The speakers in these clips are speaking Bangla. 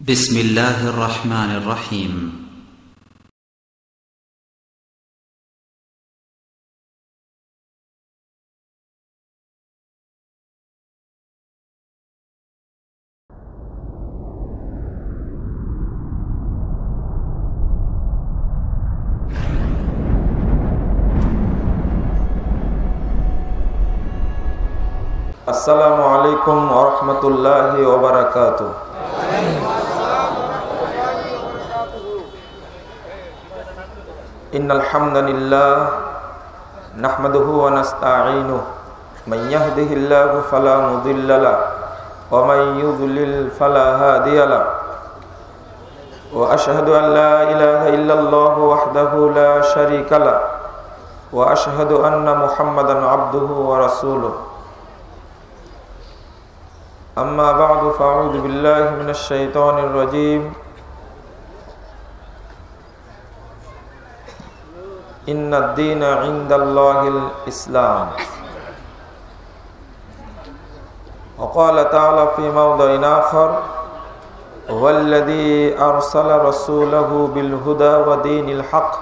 بسم الله الرحمن الرحيم السلام عليكم ورحمة الله وبركاته. إن الحمد لله نحمده ونستعينه من يهده الله فلا مضل له ومن يضلل فلا هادي له وأشهد أن لا إله إلا الله وحده لا شريك له وأشهد أن محمدا عبده ورسوله. أما بعد فأعوذ بالله من الشيطان الرجيم. إن الدين عند الله الإسلام. وقال تعالى في موضع آخر: والذي أرسل رسوله بالهدى ودين الحق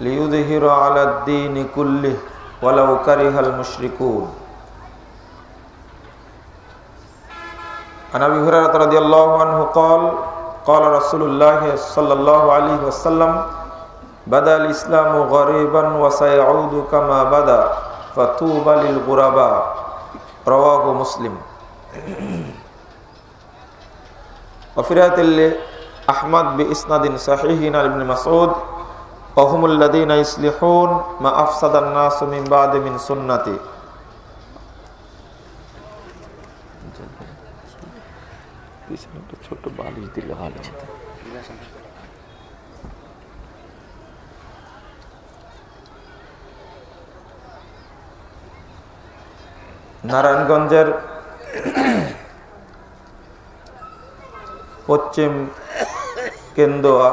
ليظهر على الدين كله ولو كره المشركون. عن أبي هريرة رضي الله عنه قال: قال رسول الله صلى الله عليه وسلم: بدأ الإسلام غريبا وسيعود كما بدأ فطوبى للغرباء. رواه مسلم. وفي رواية لأحمد بإسناد صحيح عن ابن مسعود: وهم الذين يصلحون ما أفسد الناس من بعد من سنتي. ছোট বালিশ দিলে ভালো হতো। নারায়ণগঞ্জের পশ্চিম কেন্দুয়া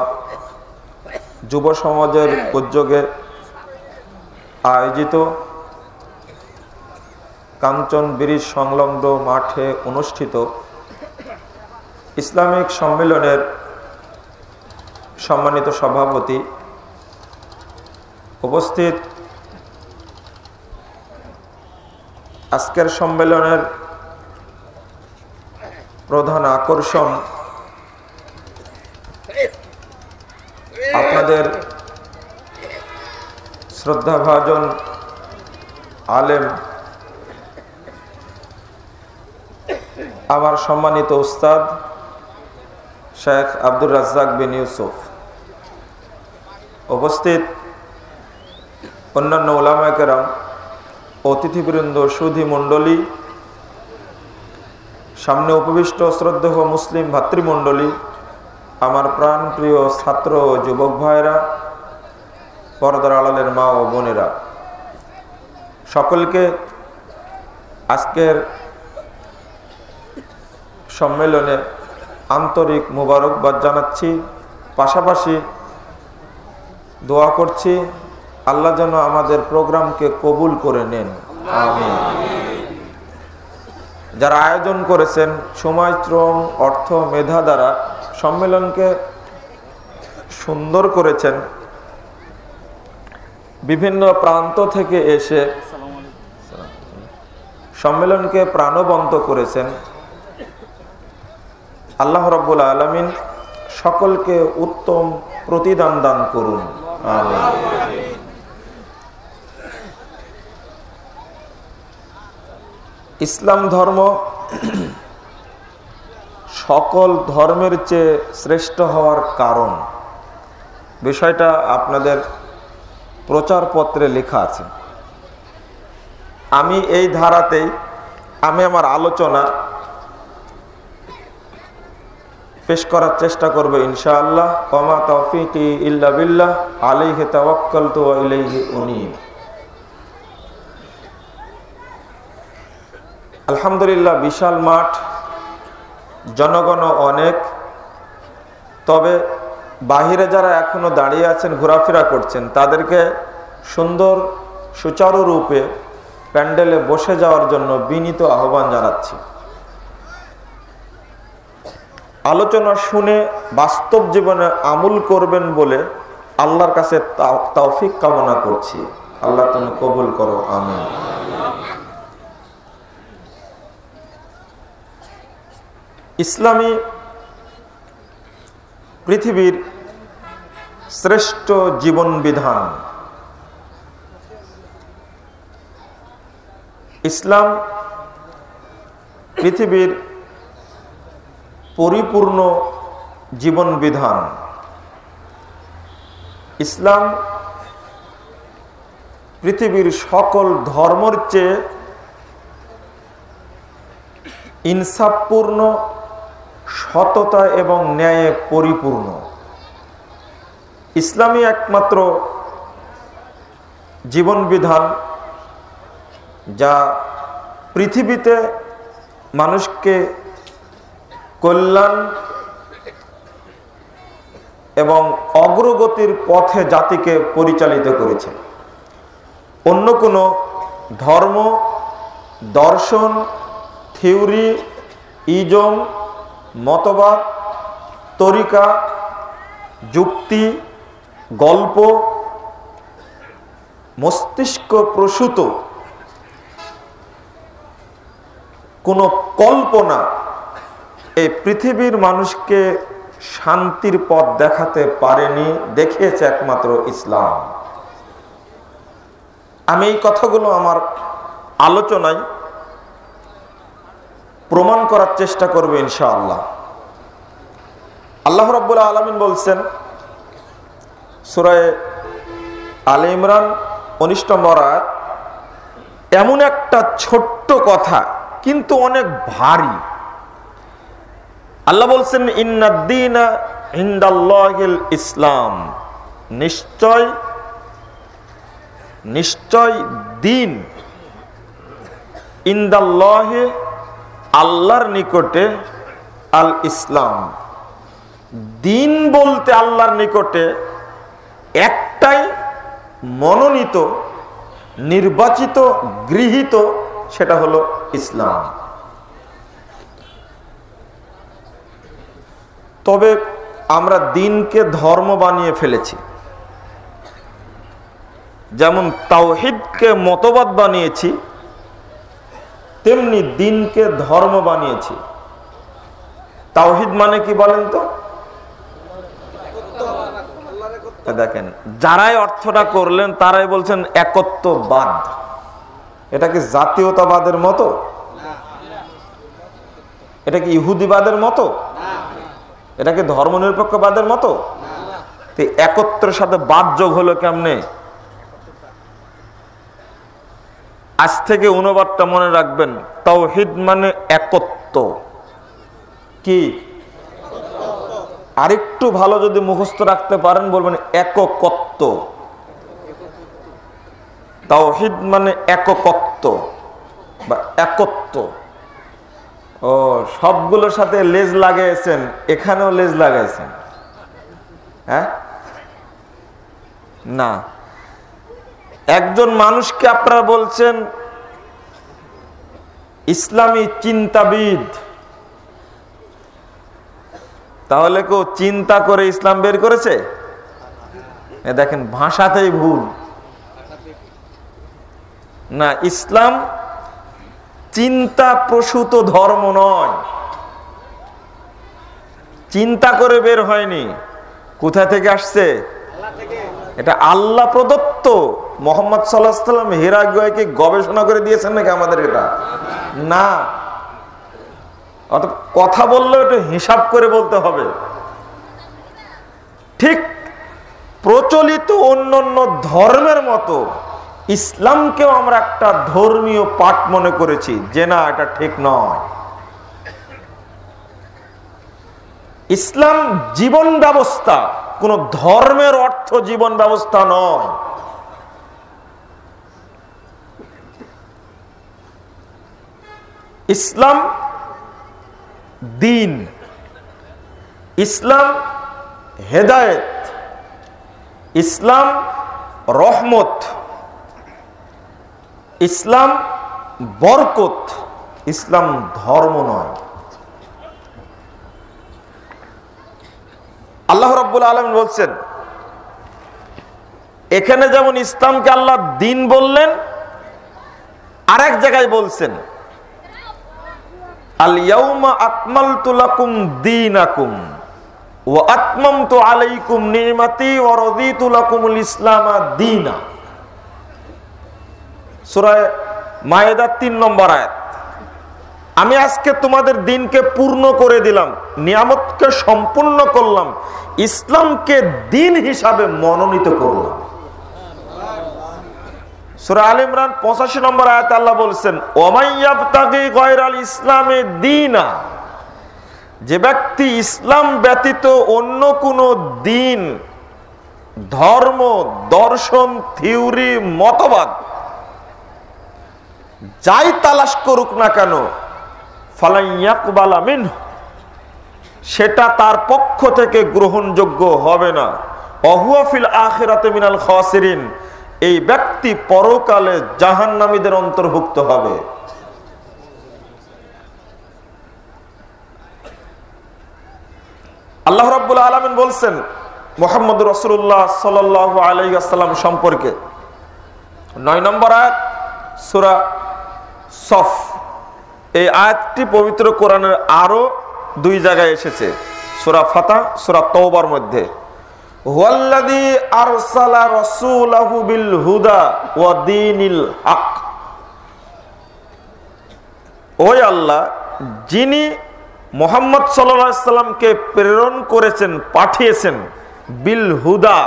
যুব সমাজের উদ্যোগে আয়োজিত কাঞ্চন ব্রিজ সংলগ্ন মাঠে অনুষ্ঠিত ইসলামিক সম্মেলনের সম্মানিত সভাপতি, উপস্থিত আজকের সম্মেলনের প্রধান আকর্ষণ আপনাদের শ্রদ্ধাভাজন আলেম, আমার সম্মানিত উস্তাদ শেখ আব্দুর রাজ্জাক বিন ইউসুফ, উপস্থিত অন্যান্য উলামায়ে কেরাম, অতিথিবৃন্দ, সুধী মণ্ডলী, সামনে উপবিষ্ট শ্রদ্ধেয় মুসলিম ভাতৃমণ্ডলী, আমার প্রাণ প্রিয় ছাত্র ও যুবক ভাইরা, পর্দার আড়ালের মা ও বোনেরা, সকলকে আজকের সম্মেলনে আন্তরিক মুবারকবাদ জানাচ্ছি। পাশাপাশি দোয়া করছি আল্লাহ যেন আমাদের প্রোগ্রামকে কবুল করে নেন, আমিন। যারা আয়োজন করেছেন সময়, শ্রম, অর্থ, মেধা দ্বারা সম্মেলনকে সুন্দর করেছেন, বিভিন্ন প্রান্ত থেকে এসে সম্মেলনকে প্রাণবন্ত করেছেন, আল্লাহ রাব্বুল আলামিন সকলকে উত্তম প্রতিদান দান করুন, আমিন। ইসলাম ধর্ম সকল ধর্মের চেয়ে শ্রেষ্ঠ হওয়ার কারণ, বিষয়টা আপনাদের প্রচারপত্রে লেখা আছে। আমি এই ধারাতেই আমার আলোচনা পেশ করার চেষ্টা করব ইনশাআল্লাহ। ওমা তাওফীকি ইল্লা বিল্লাহ, আলাইহি তাওয়াক্কালতু ওয়া ইলাইহি উনীব। আলহামদুলিল্লাহ, বিশাল মাঠ, জনগণ অনেক। তবে বাহিরে যারা এখনো দাঁড়িয়ে আছেন, ঘোরাফেরা করছেন, তাদেরকে সুন্দর সুচারুরূপে প্যান্ডেলে বসে যাওয়ার জন্য বিনীত আহ্বান জানাচ্ছি। আলোচনা শুনে বাস্তব জীবনে আমল করবেন বলে আল্লাহর কাছে তৌফিক কামনা করছি। আল্লাহ তুমি কবুল করো, আমিন। ইসলামী পৃথিবীর শ্রেষ্ঠ জীবন বিধান। ইসলাম পৃথিবীর পরিপূর্ণ জীবন বিধান। ইসলাম পৃথিবীর সকল ধর্মের চেয়ে ইনসাফপূর্ণ, সততা এবং ন্যায়ে পরিপূর্ণ। ইসলামই একমাত্র জীবন বিধান যা পৃথিবীতে মানুষকে কল্যাণ এবং অগ্রগতির পথে জাতিকে পরিচালিত করেছে। অন্য কোনো ধর্ম, দর্শন, থিওরি, ইজম, মতবাদ, তরিকা, যুক্তি, গল্প, মস্তিষ্ক প্রসূত কোনো কল্পনা এই পৃথিবীর মানুষকে শান্তির পথ দেখাতে পারেনি, দেখিয়েছে একমাত্র ইসলাম। আমি এই কথাগুলো আমার আলোচনায় প্রমাণ করার চেষ্টা করব ইনশাআল্লাহ। আল্লাহ রাব্বুল আলামিন বলছেন সূরা আলে ইমরান 19 নম্বর আয়াত, এমন একটা ছোট্ট কথা কিন্তু অনেক ভারী। আল্লাহ বলছেন ইন্নাদ-দীনা ইনদাল্লাহিল ইসলাম, নিশ্চয় দিন ইনদাল্লাহি, আল্লাহর নিকটে, আল ইসলাম। দিন বলতে আল্লাহর নিকটে একটাই মনোনীত, নির্বাচিত, গৃহীত, সেটা হলো ইসলাম। তবে আমরা দিনকে ধর্ম বানিয়ে ফেলেছি। যেমন তাওহীদকে মতবাদ বানিয়েছি, তেমনি দিনকে ধর্ম বানিয়েছি। তাওহীদ মানে কি বলেন তো? দেখেন, যারাই অর্থটা করলেন তারাই বলছেন একত্ববাদ। এটা কি জাতীয়তাবাদের মতো? এটা কি ইহুদিবাদের মতো? এটা কি ধর্মনিরপেক্ষবাদের মতো? একত্রের সাথে বাদ যোগ হলো কেমনে? আজ থেকে অনুবাদটা মনে রাখবেন, তাওহীদ মানে একত্ব। কি আরেকটু ভালো যদি মুখস্থ রাখতে পারেন বলবেন এককত্ব। তাওহীদ মানে এককত্ব বা একত্ব। ও, সবগুলোর সাথে লেজ লাগাইছেন, এখানেও লেজ লাগাইছেন? হ্যাঁ না, একজন মানুষকে আপনারা বলছেন ইসলামী চিন্তাবিদ, তাহলে কেউ চিন্তা করে ইসলাম বের করেছে? দেখেন, ভাষাতেই ভুল। না, ইসলাম চিন্তা প্রসূত ধর্ম নয়, চিন্তা করে বের হয়নি। কোথা থেকে আসছে? এটা আল্লাহ প্রদত্ত। মুহাম্মদ সাল্লাল্লাহু আলাইহি ওয়াসাল্লাম হীরা গুহাকে গবেষণা করে দিয়েছেন নাকি আমাদের? এটা না। অর্থাৎ কথা বললেও একটু হিসাব করে বলতে হবে। ঠিক প্রচলিত অন্যান্য ধর্মের মতো ইসলামকেও আমরা একটা ধর্মীয় পাঠ মনে করেছি, যে না, এটা ঠিক নয়। ইসলাম জীবন ব্যবস্থা, কোন ধর্মের অর্থ জীবন ব্যবস্থা নয়। ইসলাম দিন, ইসলাম হেদায়েত, ইসলাম রহমত, ইসলাম বরকত। ইসলাম ধর্ম নয়। আল্লাহ রাব্বুল আলামিন বলছেন, এখানে যেমন ইসলামকে আল্লাহ দিন বললেন, আরেক জায়গায় বলছেন আল ইয়াউমা আকমালতু লাকুম দীনাকুম ওয়া আতমামতু আলাইকুম নি'মাতি ওয়া রাদিতু লাকুমুল ইসলামা দীনা। সূরা মায়েদা 3 নম্বর আয়াত। আমি আজকে তোমাদের দিনকে পূর্ণ করে দিলাম, নিয়ামতকে সম্পূর্ণ করলাম, ইসলামকে দিন হিসাবে মনোনীত করলাম। সূরা আলে ইমরান 85 নম্বর আয়াতে আল্লাহ বলছেন, ওয়ামাইয়াবতাগি গায়রাল ইসলামে দীনা, যে ব্যক্তি ইসলাম ব্যতীত অন্য কোন দিন, ধর্ম, দর্শন, থিওরি, মতবাদ যাই তালাশ করুক না কেন, ফালাইয়াকবালা মিনহু, সেটা তার পক্ষ থেকে গ্রহণযোগ্য হবে না। ওয়াহুয়া ফিল আখিরাতি মিনাল খাসিরিন, এই ব্যক্তি পরকালে জাহান্নামীদের অন্তর্ভুক্ত হবে। আল্লাহ রাব্বুল আলামিন বলছেন মুহাম্মদ রাসূলুল্লাহ সাল্লাল্লাহু আলাইহি ওয়াসাল্লাম সম্পর্কে 9 নম্বর আয়াত সূরা সফ। এই আয়াতটি পবিত্র কোরআনের আরো 2 জায়গায় এসেছে, সূরা ফাতহ, সূরা তাওবার মধ্যে। হুয়াল্লাযী আরসালা রাসূলাহু বিল হুদা ওয়া দীনিল হক, ওই আল্লাহ যিনি মুহাম্মদ সাল্লাল্লাহু আলাইহি সাল্লামকে প্রেরণ করেছেন, পাঠিয়েছেন, বিল হুদা,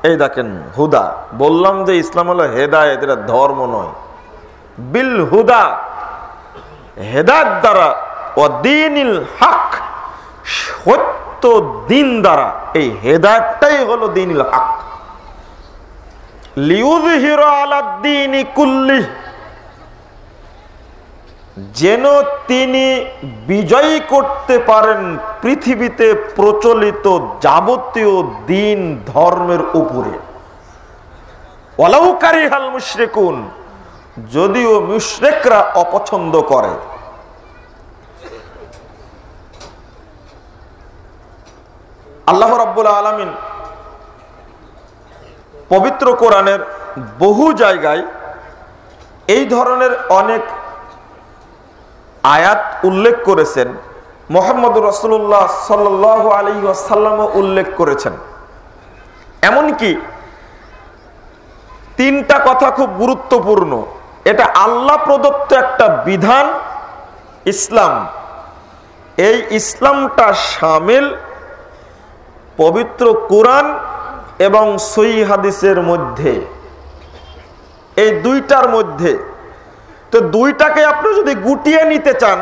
এই দেখেন হুদা, বললাম যে ইসলাম হলো হেদায়েত, এটা ধর্ম নয়। বিল হুদা, হেদায়েত দ্বারা, ও দীনিল হক, সত্য দিন দ্বারা, এই হেদায়েতটাই হলো দীনিল হক। লিইউযহিরা আলাদ দীনি কুল্লিহি, যেন তিনি বিজয়ী করতে পারেন পৃথিবীতে প্রচলিত যাবতীয় দিন ধর্মের উপরে। ওয়ালাউ কারিহাল মুশরিকুন, যদিও মুশরিকরা অপছন্দ করে। আল্লাহ রাব্বুল আলামিন পবিত্র কোরআনের বহু জায়গায় এই ধরনের অনেক আয়াত উল্লেখ করেছেন। মুহাম্মদ রাসূলুল্লাহ সাল্লাল্লাহু আলাইহি ওয়াসাল্লাম উল্লেখ করেছেন। এমনকি 3টা কথা খুব গুরুত্বপূর্ণ। এটা আল্লাহ প্রদত্ত একটা বিধান ইসলাম, এই ইসলামটা শামিল পবিত্র কোরআন এবং সহিহ হাদিসের মধ্যে, এই 2টার মধ্যে। তো 2টাকে আপনি যদি গুটিয়ে নিতে চান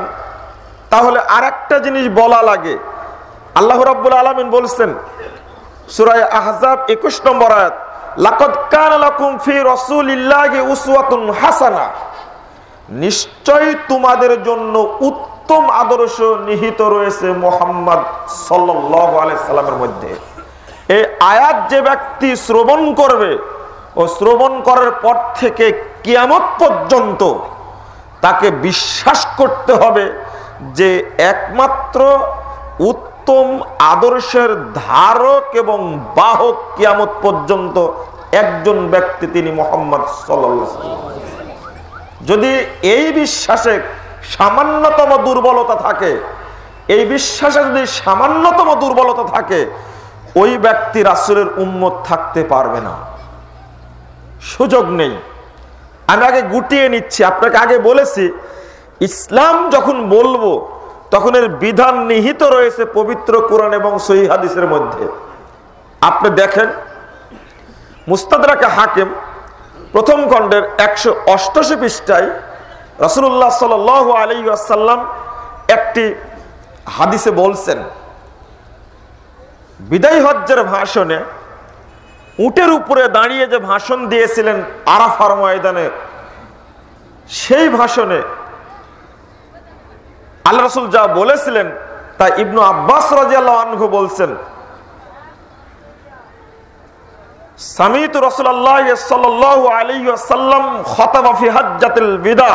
তাহলে আরেকটা জিনিস বলা লাগে। আল্লাহ রাব্বুল আলামিন বলছেন সূরা আহজাব 21 নম্বর আয়াত, লাকাদ কানা লাকুম ফি রাসূলিল্লাহি উসওয়াতুন হাসানা, নিশ্চয়ই তোমাদের জন্য উত্তম আদর্শ নিহিত রয়েছে মুহাম্মদ সাল্লাল্লাহু আলাইহি সাল্লামের মধ্যে। এই আয়াত যে ব্যক্তি শ্রবণ করবে ও শ্রবণ করার পর থেকে কিয়ামত পর্যন্ত তাকে বিশ্বাস করতে হবে যে একমাত্র উত্তম আদর্শের ধারক এবং বাহক কিয়ামত পর্যন্ত একজন ব্যক্তি, তিনি মুহাম্মদ সাল্লাল্লাহু আলাইহি ওয়াসাল্লাম। যদি এই বিশ্বাসে সামান্যতম দুর্বলতা থাকে, এই বিশ্বাসে যদি সামান্যতম দুর্বলতা থাকে, ওই ব্যক্তি রাসূলের উম্মত থাকতে পারবে না, সুযোগ নেই। আমি আগে গুটিয়ে নিচ্ছি, আপনাকে আগে বলেছি ইসলাম যখন বলবো তখন এর বিধান নিহিত রয়েছে পবিত্র কোরআন এবং সহিহ হাদিসের মধ্যে। আপনি দেখেন মুস্তাদরাকে হাকিম প্রথম খণ্ডের 188 পৃষ্ঠায় রাসূলুল্লাহ সাল্লাল্লাহু আলাইহি ওয়াসাল্লাম একটি হাদিসে বলছেন, বিদায় হজ্জের ভাষণে উটের উপরে দাঁড়িয়ে যে ভাষণ দিয়েছিলেন আরাফার ময়দানে, সেই ভাষণে আল্লাহ রাসূল যা বলেছিলেন তা ইবনু আব্বাস রাদিয়াল্লাহু আনহু বলছেন, সামিতু রাসূলুল্লাহ সাল্লাল্লাহু আলাইহি ওয়াসাল্লাম খাতাবা ফি হাজ্জাতিল বিদা,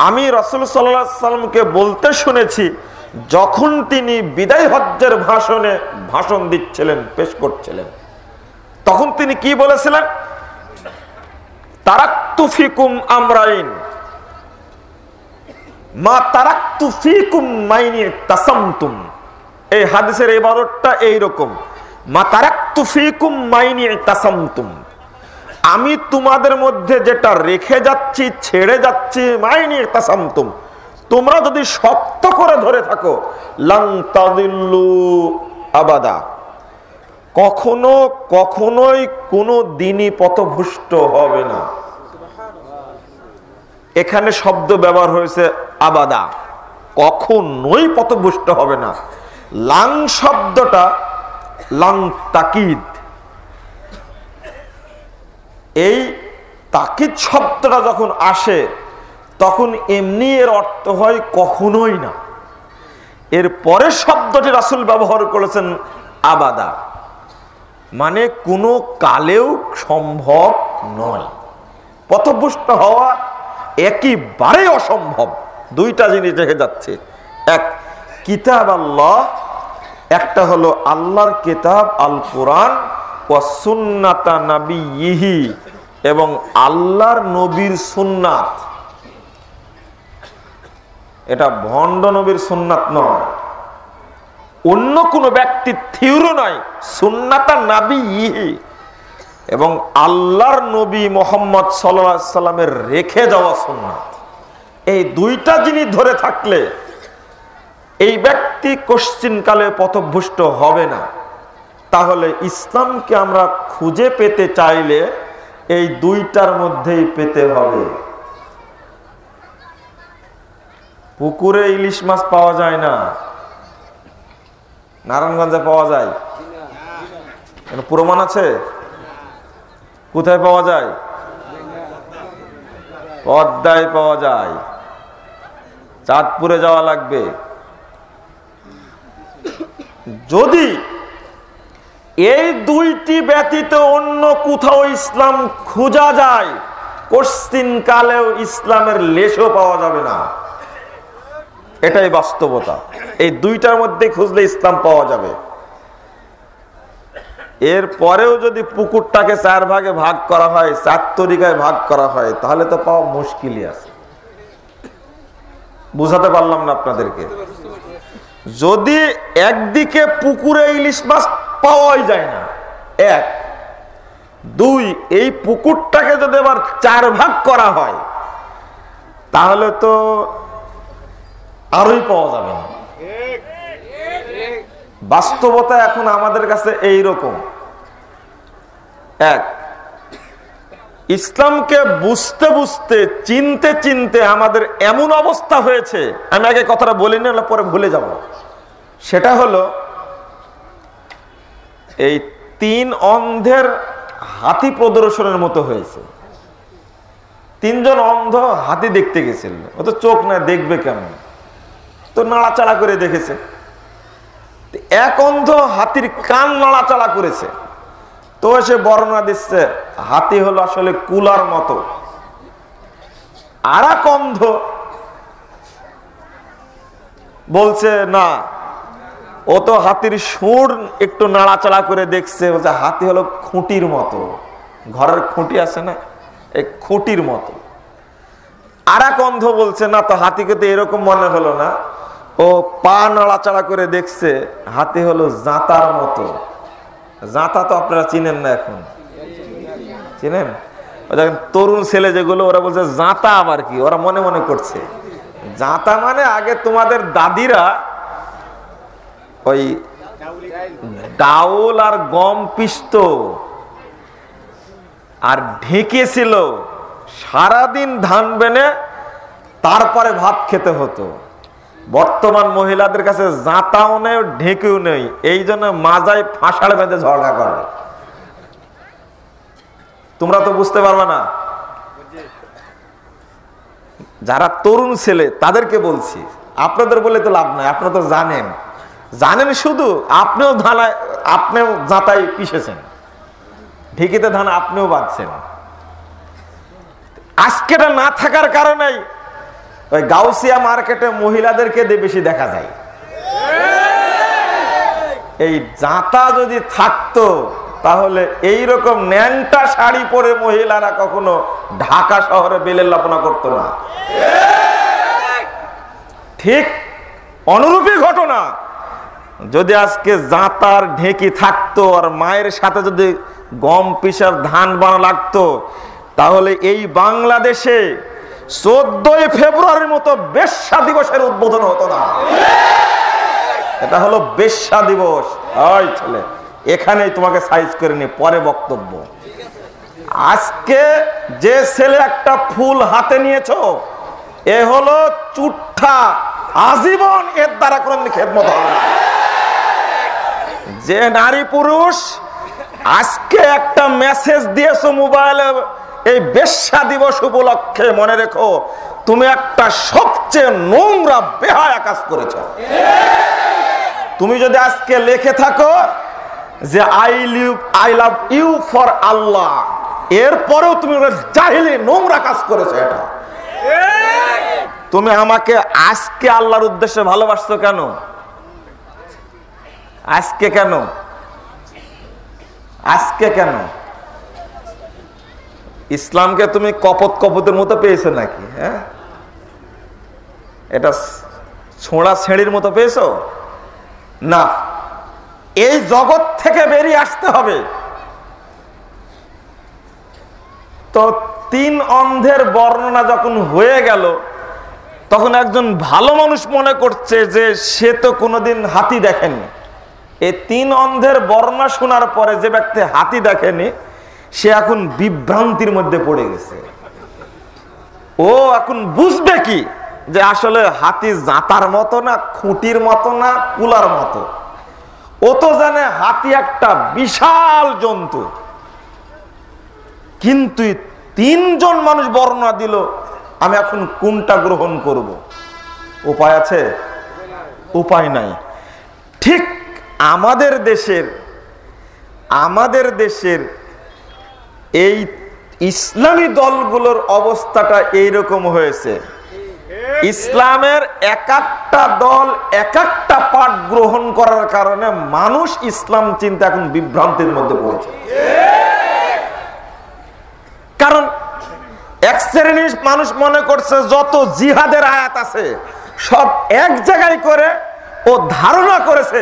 আমি রাসূল সাল্লাল্লাহু আলাইহি ওয়াসাল্লামকে বলতে শুনেছি যখন তিনি বিদায় হজ্জের ভাষণে ভাষণ দিচ্ছিলেন, পেশ করছিলেন, তখন তিনি কি বলেছিলেন? তারাক্তু ফিকুম আমরাইন মা তারাক্তু ফিকুম মাইনি তাসামতুম। এই হাদিসের ইবারতটা এইরকম, মা তারাক্তু ফিকুম মাইনি তাসামতুম, আমি তোমাদের মধ্যে যেটা রেখে যাচ্ছি, ছেড়ে যাচ্ছি, মাইনি তাসামতুম, তোমরা যদি শক্ত করে ধরে থাকো, লাং তাদিল্লু আবাদা, কখনো কখনোই কোনো দিনই পথভ্রষ্ট হবে না। এখানে শব্দ ব্যবহার হয়েছে আবাদা, কখনোই পথভ্রষ্ট হবে না। লাং শব্দটা লাং তাকিদ, এই তাকিদ শব্দটা যখন আসে তখন এমনি এর অর্থ হয় কখনোই না। এর পরের শব্দটি রাসূল ব্যবহার করেছেন আবাদা, মানে কোনো কালেও সম্ভব নয়। পথভ্রষ্ট হওয়া একেবারে অসম্ভব। দুইটা জিনিস দেখে যাচ্ছে, এক কিতাব আল্লাহ, একটা হলো আল্লাহর কিতাব আল কোরআন, ওয়া সুন্নাতা নাবিয়িহি, এবং আল্লাহর নবীর সুন্নাত। এটা ভণ্ড নবীর সুন্নাত নয়, অন্য কোন ব্যক্তির থিওরি নয়, সুন্নাতা নাবিয়িহি, এবং আল্লাহর নবী মুহাম্মদ সাল্লাল্লাহু আলাইহি সাল্লামের রেখে যাওয়া সুন্নাত। এই দুইটা জিনিস ধরে থাকলে এই ব্যক্তি কোশ্চিনকালে পথভ্রষ্ট হবে না। তাহলে ইসলামকে আমরা খুঁজে পেতে চাইলে এই দুইটার মধ্যেই পেতে হবে। পুকুরে ইলিশ মাছ পাওয়া যায় না, নারায়ণগঞ্জে পাওয়া যায়, প্রমাণ আছে? কোথায় পাওয়া যায়? পদ্মায় পাওয়া যায়, চাঁদপুরে যাওয়া লাগবে। যদি এই দুইটি ব্যতীত অন্য কোথাও ইসলাম খোঁজা যায়, কোশ্চিন কালেও ইসলামের লেশও পাওয়া যাবে না। এটাই বাস্তবতা। এই দুইটার মধ্যে খুঁজলে ইসলাম পাওয়া যাবে। এর পরেও যদি পুকুরটাকে চার ভাগে ভাগ করা হয়, চার তরিকায় ভাগ করা হয়, তাহলে তো পাওয়া মুশকিলই আছে। বুঝাতে পারলাম না আপনাদেরকে? যদি একদিকে পুকুরে ইলিশ মাছ পাওয়াই যায় না, এক, দুই, এই পুকুরটাকে যদি আবার চার ভাগ করা হয়, তাহলে তো আরোই পাওয়া যাবে না। বাস্তবতা এখন আমাদের কাছে এই রকম। এক, ইসলামকে বুঝতে বুঝতে, চিনতে চিনতে আমাদের এমন অবস্থা হয়েছে, আমি আগে কথাটা বলি না, পরে ভুলে যাব। সেটা হলো এই তিন অন্ধের হাতি প্রদর্শনের মতো হয়েছে। তিনজন অন্ধ হাতি দেখতে গেছিল, ও তো চোখ না, দেখবে কেমন, তো নাড়াচাড়া করে দেখেছে। এক অন্ধ হাতির কান নাড়াচাড়া করেছে, তো এসে বর্ণনা দিচ্ছে হাতি হলো আসলে কুলার মতো। আর এক অন্ধ বলছে না, ও তো হাতির সুর একটু নাড়াচাড়া করে দেখছে, বলছে হাতি হলো খুঁটির মতো, ঘরের খুঁটি আছে না, এই খুঁটির মতো। আর এক অন্ধ বলছে না, তো হাতিকে তো এরকম মনে হলো না, ও পা নাড়াচাড়া করে দেখছে হাতি হলো জাঁতার মতো। জাঁতা তো আপনারা চিনেন না, এখন চিনেন? দেখেন তরুণ ছেলে যেগুলো, ওরা বলছে জাঁতা আবার কি, ওরা মনে মনে করছে জাঁতা মানে আগে তোমাদের দাদিরা ওই ডাউল আর গম পিষত আর ঢেকেছিল, সারাদিন ধান বেনে তারপরে ভাত খেতে হতো। বর্তমান মহিলাদের কাছে জাঁতাও নেই, ঢেকেও নেই, এই জন্য মাজায় ফাঁসাড় বেঁধে ঝগড়া করে। তোমরা তো বুঝতে পারবে না। যারা তরুণ ছেলে তাদেরকে বলছি, আপনাদের বলে তো লাভ নাই, আপনারা তো জানেন। জানেন শুধু, আপনিও জাঁতাই পিষেছেন, ঢেকিতে ধান আপনিও বাঁধছেন। আজকেটা না থাকার কারণেই ওই গাউসিয়া মার্কেটে মহিলাদেরকে বেশি দেখা যায়। এই জাঁতা যদি থাকতো তাহলে এইরকম ন্যাংটা শাড়ি পরে মহিলারা কখনো ঢাকা শহরে বেলেল্লাপনা করতো না। ঠিক অনুরূপী ঘটনা, যদি আজকে জাঁতার ঢেকি থাকতো আর মায়ের সাথে যদি গম পিসার ধান বানা লাগতো, তাহলে এই বাংলাদেশে 14 ফেব্রুয়ারির মতো বেশ্যা দিবসের উদ্বোধন হতো না। এটা হলো বেশ্যা দিবস। ওই ছেলে, এখানেই তোমাকে সাইজ করে নি, পরে বক্তব্য। আজকে যে ছেলে একটা ফুল হাতে নিয়েছো, এ হলো চুট্টা, আজীবন এর দ্বারা কোন খেদমত হবে না। যে নারী পুরুষ আজকে একটা মেসেজ দিয়েছো মোবাইলে এই বেশ্যা দিবস উপলক্ষে, মনে রেখো তুমি একটা সবচেয়ে নোংরা বেহায়া কাজ করেছো। তুমি যদি আজকে লিখে থাকো যে আই লাভ ইউ ফর আল্লাহ, এরপরেও তুমি জাহিলি নোংরা কাজ করেছো, এটা তুমি আমাকে আজকে আল্লাহর উদ্দেশ্যে ভালোবাসছো কেন? আজকে কেন? আজকে কেন? ইসলামকে তুমি কপতের মতো পেয়েছো নাকি? হ্যাঁ, এটা ছোঁড়া ছেড়ির মতো পেয়েছো না। এই জগৎ থেকে বেরিয়ে আসতে হবে। তো 3 অন্ধের বর্ণনা যখন হয়ে গেল, তখন একজন ভালো মানুষ মনে করছে যে সে তো কোনোদিন হাতি দেখেনি। এই 3 অন্ধের বর্ণনা শোনার পরে যে ব্যক্তি হাতি দেখেনি, সে এখন বিভ্রান্তির মধ্যে পড়ে গেছে। ও এখন বুঝবে কি যে আসলে হাতি জাঁতার মতো না, খুঁটির মতো না, কুলার মতো। ও তো জানে হাতি একটা বিশাল জন্তু, কিন্তু 3 জন মানুষ বর্ণনা দিল, আমি এখন কোনটা গ্রহণ করব? উপায় আছে? উপায় নাই। ঠিক আমাদের দেশের এই ইসলামী দলগুলোর অবস্থাটা এইরকম হয়েছে। ইসলামের এক একটা দল এক একটা পাঠ গ্রহণ করার কারণে মানুষ ইসলাম চিন্তা এখন বিভ্রান্তির মধ্যে পড়েছে। কারণ এক শ্রেণীর মানুষ মনে করছে যত জিহাদের আয়াত আছে সব এক জায়গায় করে ও ধারণা করেছে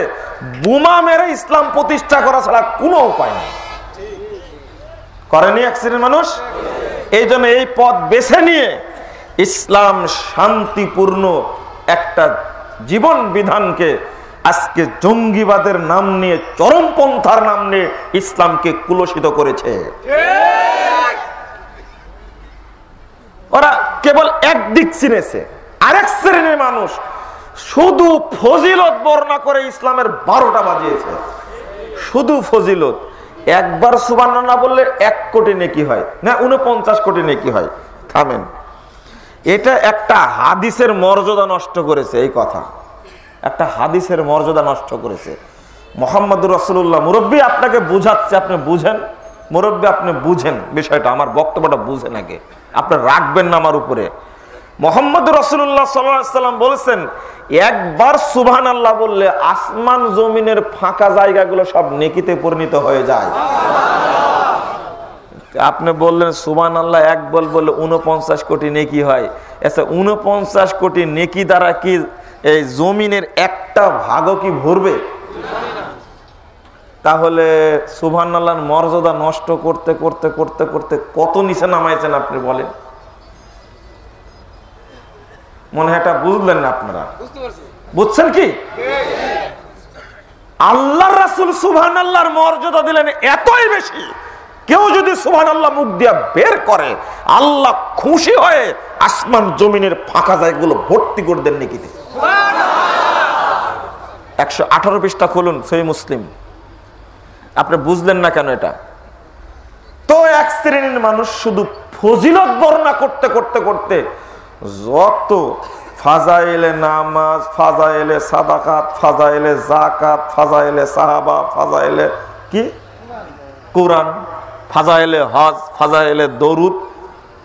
বোমা মেরে ইসলাম প্রতিষ্ঠা করা ছাড়া কোনো উপায় নেই। করেনি এক শ্রেণীর মানুষ? এই জন্য এই পথ বেছে নিয়ে ইসলাম শান্তিপূর্ণ একটা জীবন বিধানকে আজকে জঙ্গিবাদের নাম নিয়ে, চরমপন্থার নাম নিয়ে ইসলামকে কুলসিত করেছে। ওরা কেবল একদিক চিনেছে। আরেক শ্রেণীর মানুষ শুধু ফজিলত বর্ণনা করে ইসলামের 12টা বাজিয়েছে। শুধু ফজিলত। একবার সুবহানাল্লাহ বললে 1 কোটি নেকি হয় না, 49 কোটি নেকি হয়। থামেন, এটা একটা হাদিসের মর্যাদা নষ্ট করেছে। এই কথা একটা হাদিসের মর্যাদা নষ্ট করেছে। মুহাম্মদুর রাসূলুল্লাহ, মুরব্বী আপনাকে বুঝাচ্ছে, আপনি বুঝেন। মুরব্বী আপনি বুঝেন বিষয়টা, আমার বক্তব্যটা বুঝেন আগে, আপনি রাখবেন না আমার উপরে। মুহাম্মদুর রাসূলুল্লাহ সাল্লাল্লাহু আলাইহি ওয়াসাল্লাম বলেছেন, একবার সুবহানাল্লাহ বললে আসমান জমিনের ফাঁকা জায়গাগুলো সব নেকিতে পরিণত হয়ে যায়। আপনি বললেন সুবহানাল্লাহ একবার বললে 49 কোটি নেকি হয়। আচ্ছা, 49 কোটি নেকি দ্বারা কি এই জমিনের একটা ভাগও কি ভরবে? তাহলে সুবহানাল্লাহর মর্যাদা নষ্ট করতে করতে করতে করতে কত নিচে নামাইছেন আপনি বলেন? মনে হয় এটা বুঝলেন না আপনারা? বুঝছেন কি? আল্লাহর রাসূল সুবহানাল্লাহর মর্যাদা দিলেন এতই বেশি, কেউ যদি সুবহানাল্লাহ মুখ দিয়ে বের করে আল্লাহ খুশি হয়ে আসমান জমিনের ফাঁকা জায়গাগুলো ভর্তি করে দেন নেকিতে। 118 পৃষ্ঠা খুলুন সহিহ মুসলিম। আপনি বুঝলেন না কেন এটা? তো এক শ্রেণীর মানুষ শুধু ফজিলত বর্ণনা করতে করতে করতে যত ফাজাইলে নামাজ, ফাজাইলে সাদাকাত, ফাজাইলে যাকাত, ফাজাইলে সাহাবা, ফাজাইলে কি কোরআন, ফাজাইলে হজ, ফাজাইলে দরুদ,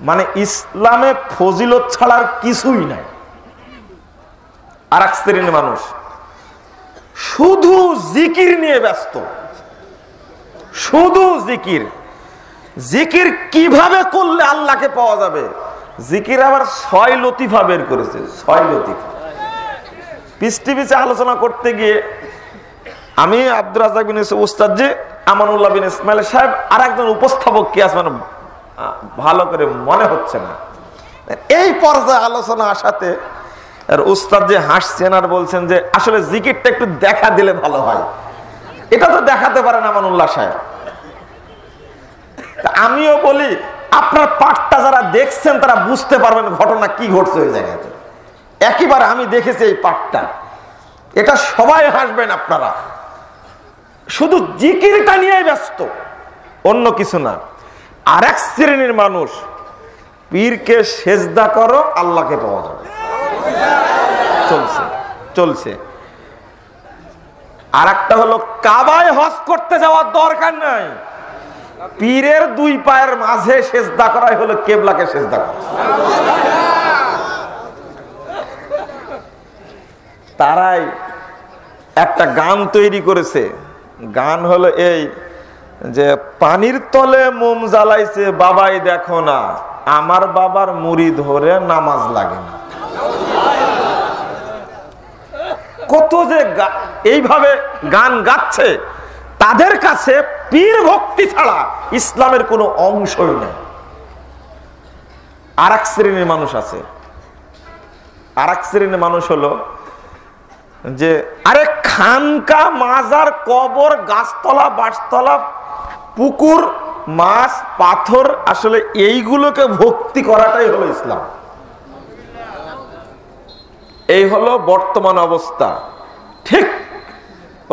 মানে ইসলামে ফজিলত ছাড়ার কিছুই নাই। আর এক শ্রেণীর মানুষ শুধু জিকির নিয়ে ব্যস্ত, শুধু জিকির। জিকির কিভাবে করলে আল্লাহকে পাওয়া যাবে, জিকির আবার 6 লতিফা বের করেছে, 6 লতিফা। পিছটি পিছে আলোচনা করতে গিয়ে আমি আব্দুর রাজ্জাক বিন উস্তাদ জি, আমানুল্লাহ বিন ইসমাইল সাহেব আর একজন উপস্থাপক কি আছে মানে ভালো করে মনে হচ্ছে না। এই পর্যায়ে আলোচনা আসাতে আর উস্তাদ যে হাসছেন আর বলছেন যে আসলে জিকিরটা একটু দেখা দিলে ভালো হয়। এটা তো দেখাতে পারেন আমানুল্লাহ সাহেব। আমিও বলি আপনার পাঠটা যারা দেখছেন তারা বুঝতে পারবেন ঘটনা কি ঘটছে ওই জায়গাতে। একইবার আমি দেখেছি এই পাঠটা, এটা সবাই হাসবেন আপনারা। শুধু জিকিরটা নিয়ে ব্যস্ত, অন্য কিছু না। আর এক শ্রেণীর মানুষ পীরকে সেজদা করো আল্লাহকে পাওয়া যাবে, চলছে চলছে। আর একটা হলো কাবায় হজ করতে যাওয়ার দরকার নাই, পীরের 2 পায়ের মাঝে সেজদা করাই হলো কেবলাকে সেজদা করা। তারাই একটা গান তৈরি করেছে, গান হলো এই যে পানির তলে মোম জ্বালাইছে বাবাই দেখো না, আমার বাবার মুড়ি ধরে নামাজ লাগে না। কত যে এইভাবে গান গাচ্ছে, তাদের কাছে পীর ভক্তি ছাড়া ইসলামের কোনো অংশই নেই। আর এক শ্রেণীর মানুষ আছে, আর এক শ্রেণীর মানুষ হলো যে আরে খানকা, মাজার, কবর, গাছতলা, বাঁশতলা, পুকুর, মাছ, পাথর, আসলে এইগুলোকে ভক্তি করাটাই হলো ইসলাম। এই হলো বর্তমান অবস্থা। ঠিক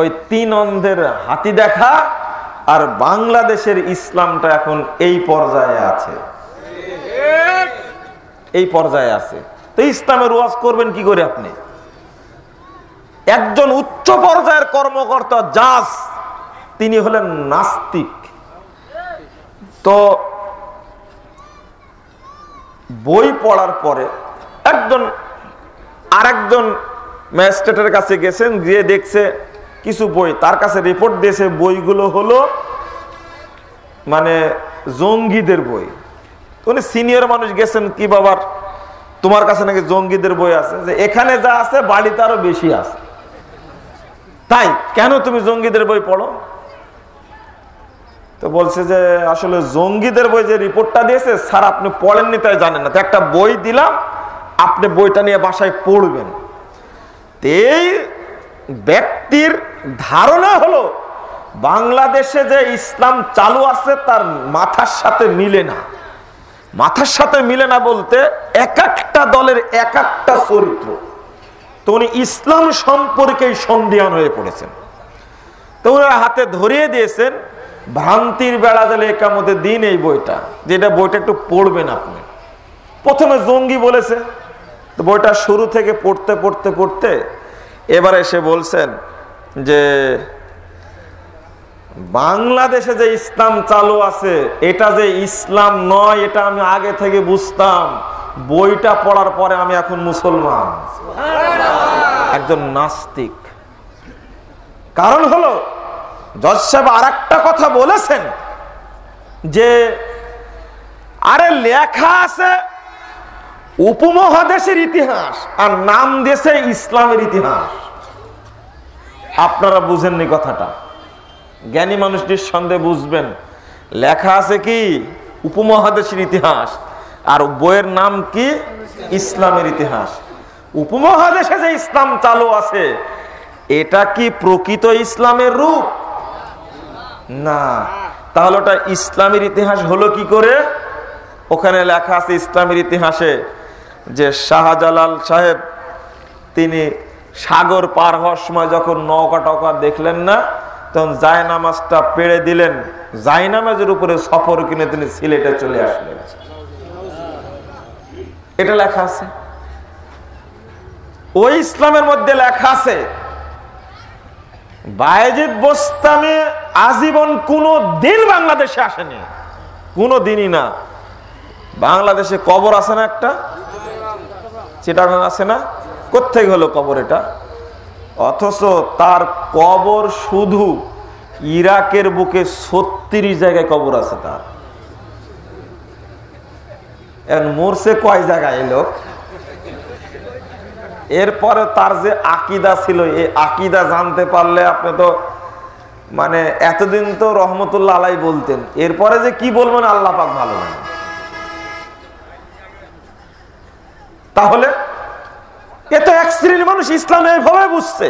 ওই 3 অন্ধের হাতি দেখা আর বাংলাদেশের ইসলামটা এখন এই পর্যায়ে আছে, এই পর্যায়ে আছে। তো ইসলামের ওয়াজ করবেন কি করে আপনি? একজন উচ্চ পর্যায়ের কর্মকর্তা জাজ, তিনি হলেন নাস্তিক। তো বই পড়ার পরে আরেকজন ম্যাজিস্ট্রেটের কাছে গেছেন, গিয়ে দেখছে কিছু বই, তার কাছে রিপোর্ট দিয়েছে বইগুলো হলো মানে জঙ্গিদের বই। উনি সিনিয়র মানুষ, গেছেন কি বাবার তোমার কাছে নাকি জঙ্গিদের বই আছে, যে এখানে যা আছে বাড়িতে আরো বেশি আছে, তাই কেন তুমি জঙ্গিদের বই পড়ো? তো বলছে যে আসলে জঙ্গিদের বই যে রিপোর্টটা দিয়েছে স্যার আপনি পড়েননি তাই জানেন না, তো একটা বই দিলাম আপনি বইটা নিয়ে বাসায় পড়বেন। এই ব্যক্তির ধারণা হলো বাংলাদেশে যে ইসলাম চালু আছে তার মাথার সাথে মিলে না। মাথার সাথে মিলে না বলতে এক একটা দলের এক একটা চরিত্র। তো উনি ইসলাম সম্পর্কেই সন্দিহান হয়ে পড়েছেন। তো ওনারা হাতে ধরিয়ে দিয়েছেন ভ্রান্তির বেড়া জালে একামতের দিন, এই বইটা, যেটা বইটা একটু পড়বেন আপনি। প্রথমে জঙ্গি বলেছে, তো বইটা শুরু থেকে পড়তে পড়তে পড়তে এবার এসে বলছেন যে বাংলাদেশে যে ইসলাম চালু আছে এটা যে ইসলাম নয়, এটা আমি আগে থেকে বুঝতাম, বইটা পড়ার পরে আমি এখন মুসলমান। একজন নাস্তিক। কারণ হলো জজ সাহেব আর একটা কথা বলেছেন যে আরে লেখা আছে উপমহাদেশের ইতিহাস আর নাম দিয়েছে ইসলামের ইতিহাস। আপনারা বুঝেননি কথাটা, জ্ঞানী মানুষটির সন্দেহ বুঝবেন। লেখা আছে কি উপমহাদেশের ইতিহাস আর বইয়ের নাম কি ইসলামের ইতিহাস। উপমহাদেশে যে ইসলাম চালু আছে এটা কি প্রকৃত ইসলামের রূপ? না। তাহলে ওটা ইসলামের ইতিহাস হলো কি করে? ওখানে লেখা আছে ইসলামের ইতিহাসে যে শাহজালাল সাহেব তিনি সাগর পার হওয়ার সময় যখন নৌকা টকা দেখলেন না, তখন জায়নামাজটা পেড়ে দিলেন, জায়নামাজের উপরে সফর কিনে তিনি সিলেটে চলে আসলেন। এটা লেখা আছে। ওই ইসলামের মধ্যে লেখা আছে বায়েজিদ বোস্তামি আজীবন কোনো দিন বাংলাদেশে আসেনি, কোনো দিনই না। বাংলাদেশে কবর আছে না একটা, চিটাগাং আছে না, কোত্থেকে হলো কবর? এটা অথচ তার কবর শুধু ইরাকের বুকে 36 জায়গায় কবর আছে তার। মরছে কয় জায়গায় এই লোক? এরপরে তার যে আকীদা ছিল, এই আকীদা জানতে পারলে আপনি তো মানে এতদিন তো রহমতুল্লাহ আলাই বলতেন, এরপরে যে কি বলবেন আল্লাহ পাক ভালো জানেন। তাহলে এ তো এক শ্রেণীর মানুষ ইসলাম এইভাবে বুঝছে।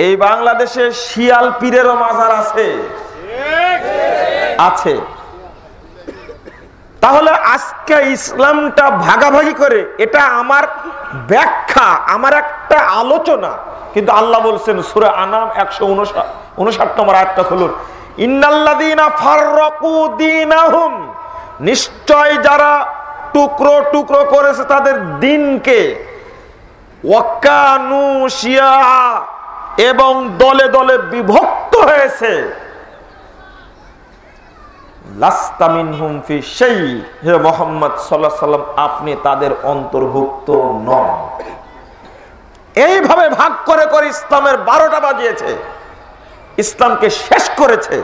এই বাংলাদেশে শিয়াল পীরেরও মাজার আছে আছে। তাহলে আজকে ইসলামটা ভাগাভাগি করে, এটা আমার ব্যাখ্যা, আমার একটা আলোচনা, কিন্তু আল্লাহ বলছেন সূরা আনাম 159 নম্বর আয়াতটা খুলুন, ইন্নাল্লাযীনা ফাররাকু দীনাহুম, নিশ্চয় যারা টুকরো টুকরো করেছে তাদের দ্বীনকে, ওয়াকানু শিয়া, এবং দলে দলে বিভক্ত হয়েছে, লাস্তা মিনহুম ফি শাই, হে মুহাম্মদ সাল্লাল্লাহু আলাইহি ওয়াসাল্লাম আপনি তাদের অন্তর্ভুক্ত নন। এইভাবে ভাগ করে করে ইসলামের 12টা বাজিয়েছে, ইসলামকে শেষ করেছে।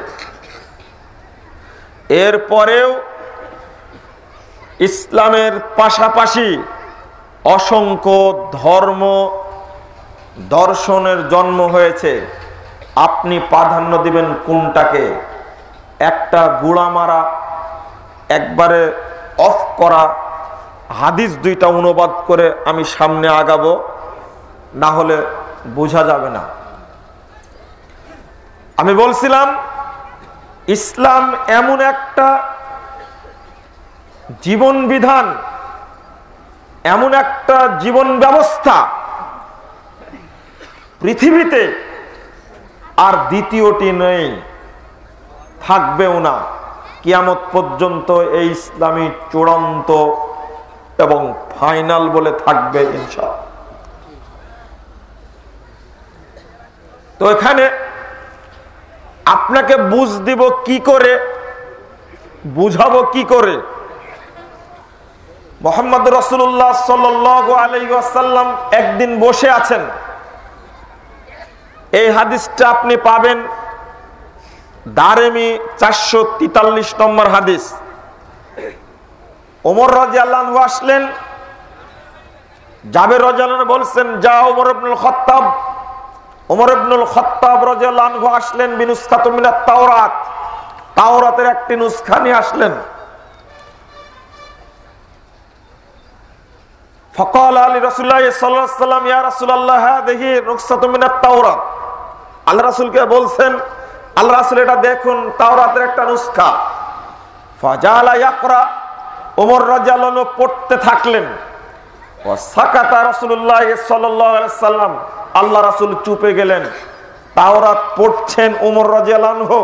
এরপরেও ইসলামের পাশাপাশি অসংখ্য ধর্ম দর্শনের জন্ম হয়েছে। আপনি প্রাধান্য দিবেন কোনটাকে? একটা গুড়া মারা, একবারে অফ করা হাদিস দুইটা অনুবাদ করে আমি সামনে আগাবো, না হলে বোঝা যাবে না। আমি বলছিলাম ইসলাম এমন একটা জীবন বিধান, এমন একটা জীবন ব্যবস্থা, পৃথিবীতে আর দ্বিতীয়টি নেই, থাকবেও না কিয়ামত পর্যন্ত। এই ইসলামী চূড়ান্ত এবং ফাইনাল বলে থাকবে ইনশাআল্লাহ। তো এখানে আপনাকে বুঝ দিব কি করে, বুঝাবো কি করে? মুহাম্মদ রাসূলুল্লাহ সাল্লাল্লাহু আলাইহি ওয়াসাল্লাম একদিন বসে আছেন। এই হাদিসটা আপনি পাবেন দারেমি 443 নম্বর হাদিস। ওমর রাদিয়াল্লাহু আনহু আসলেন, জাবের রাদিয়াল্লাহু আনহু বলছেন যা ওমর ইবনুল খাত্তাব। ওমর ইবনুল খাত্তাব রাদিয়াল্লাহু আনহু আসলেন বিনুসখাতুম মিনাত তাওরাত, তাওরাতের একটি নুসখা নিয়ে আসলেন। ফাকাল আলী রাসূলুল্লাহ সাল্লাল্লাহু আলাইহি ওয়াসাল্লাম ইয়া রাসূলুল্লাহ হাযিহি নুসখাতুম মিনাত তাওরাত। আল্লাহ রাসূলকে বলছেন, আল্লাহ রাসূল এটা দেখুন তাওরাতের একটা নুসখা। ফাজালা ইয়াকরা, ওমর রাদিয়াল্লাহু আনহু পড়তে থাকলেন। ওয়া সাকাতা রাসূলুল্লাহ সাল্লাল্লাহু আলাইহি ওয়াসাল্লাম, আল্লাহ রাসূল চুপে গেলেন। তাওরাত পড়ছেন ওমর রাদিয়াল্লাহু আনহু,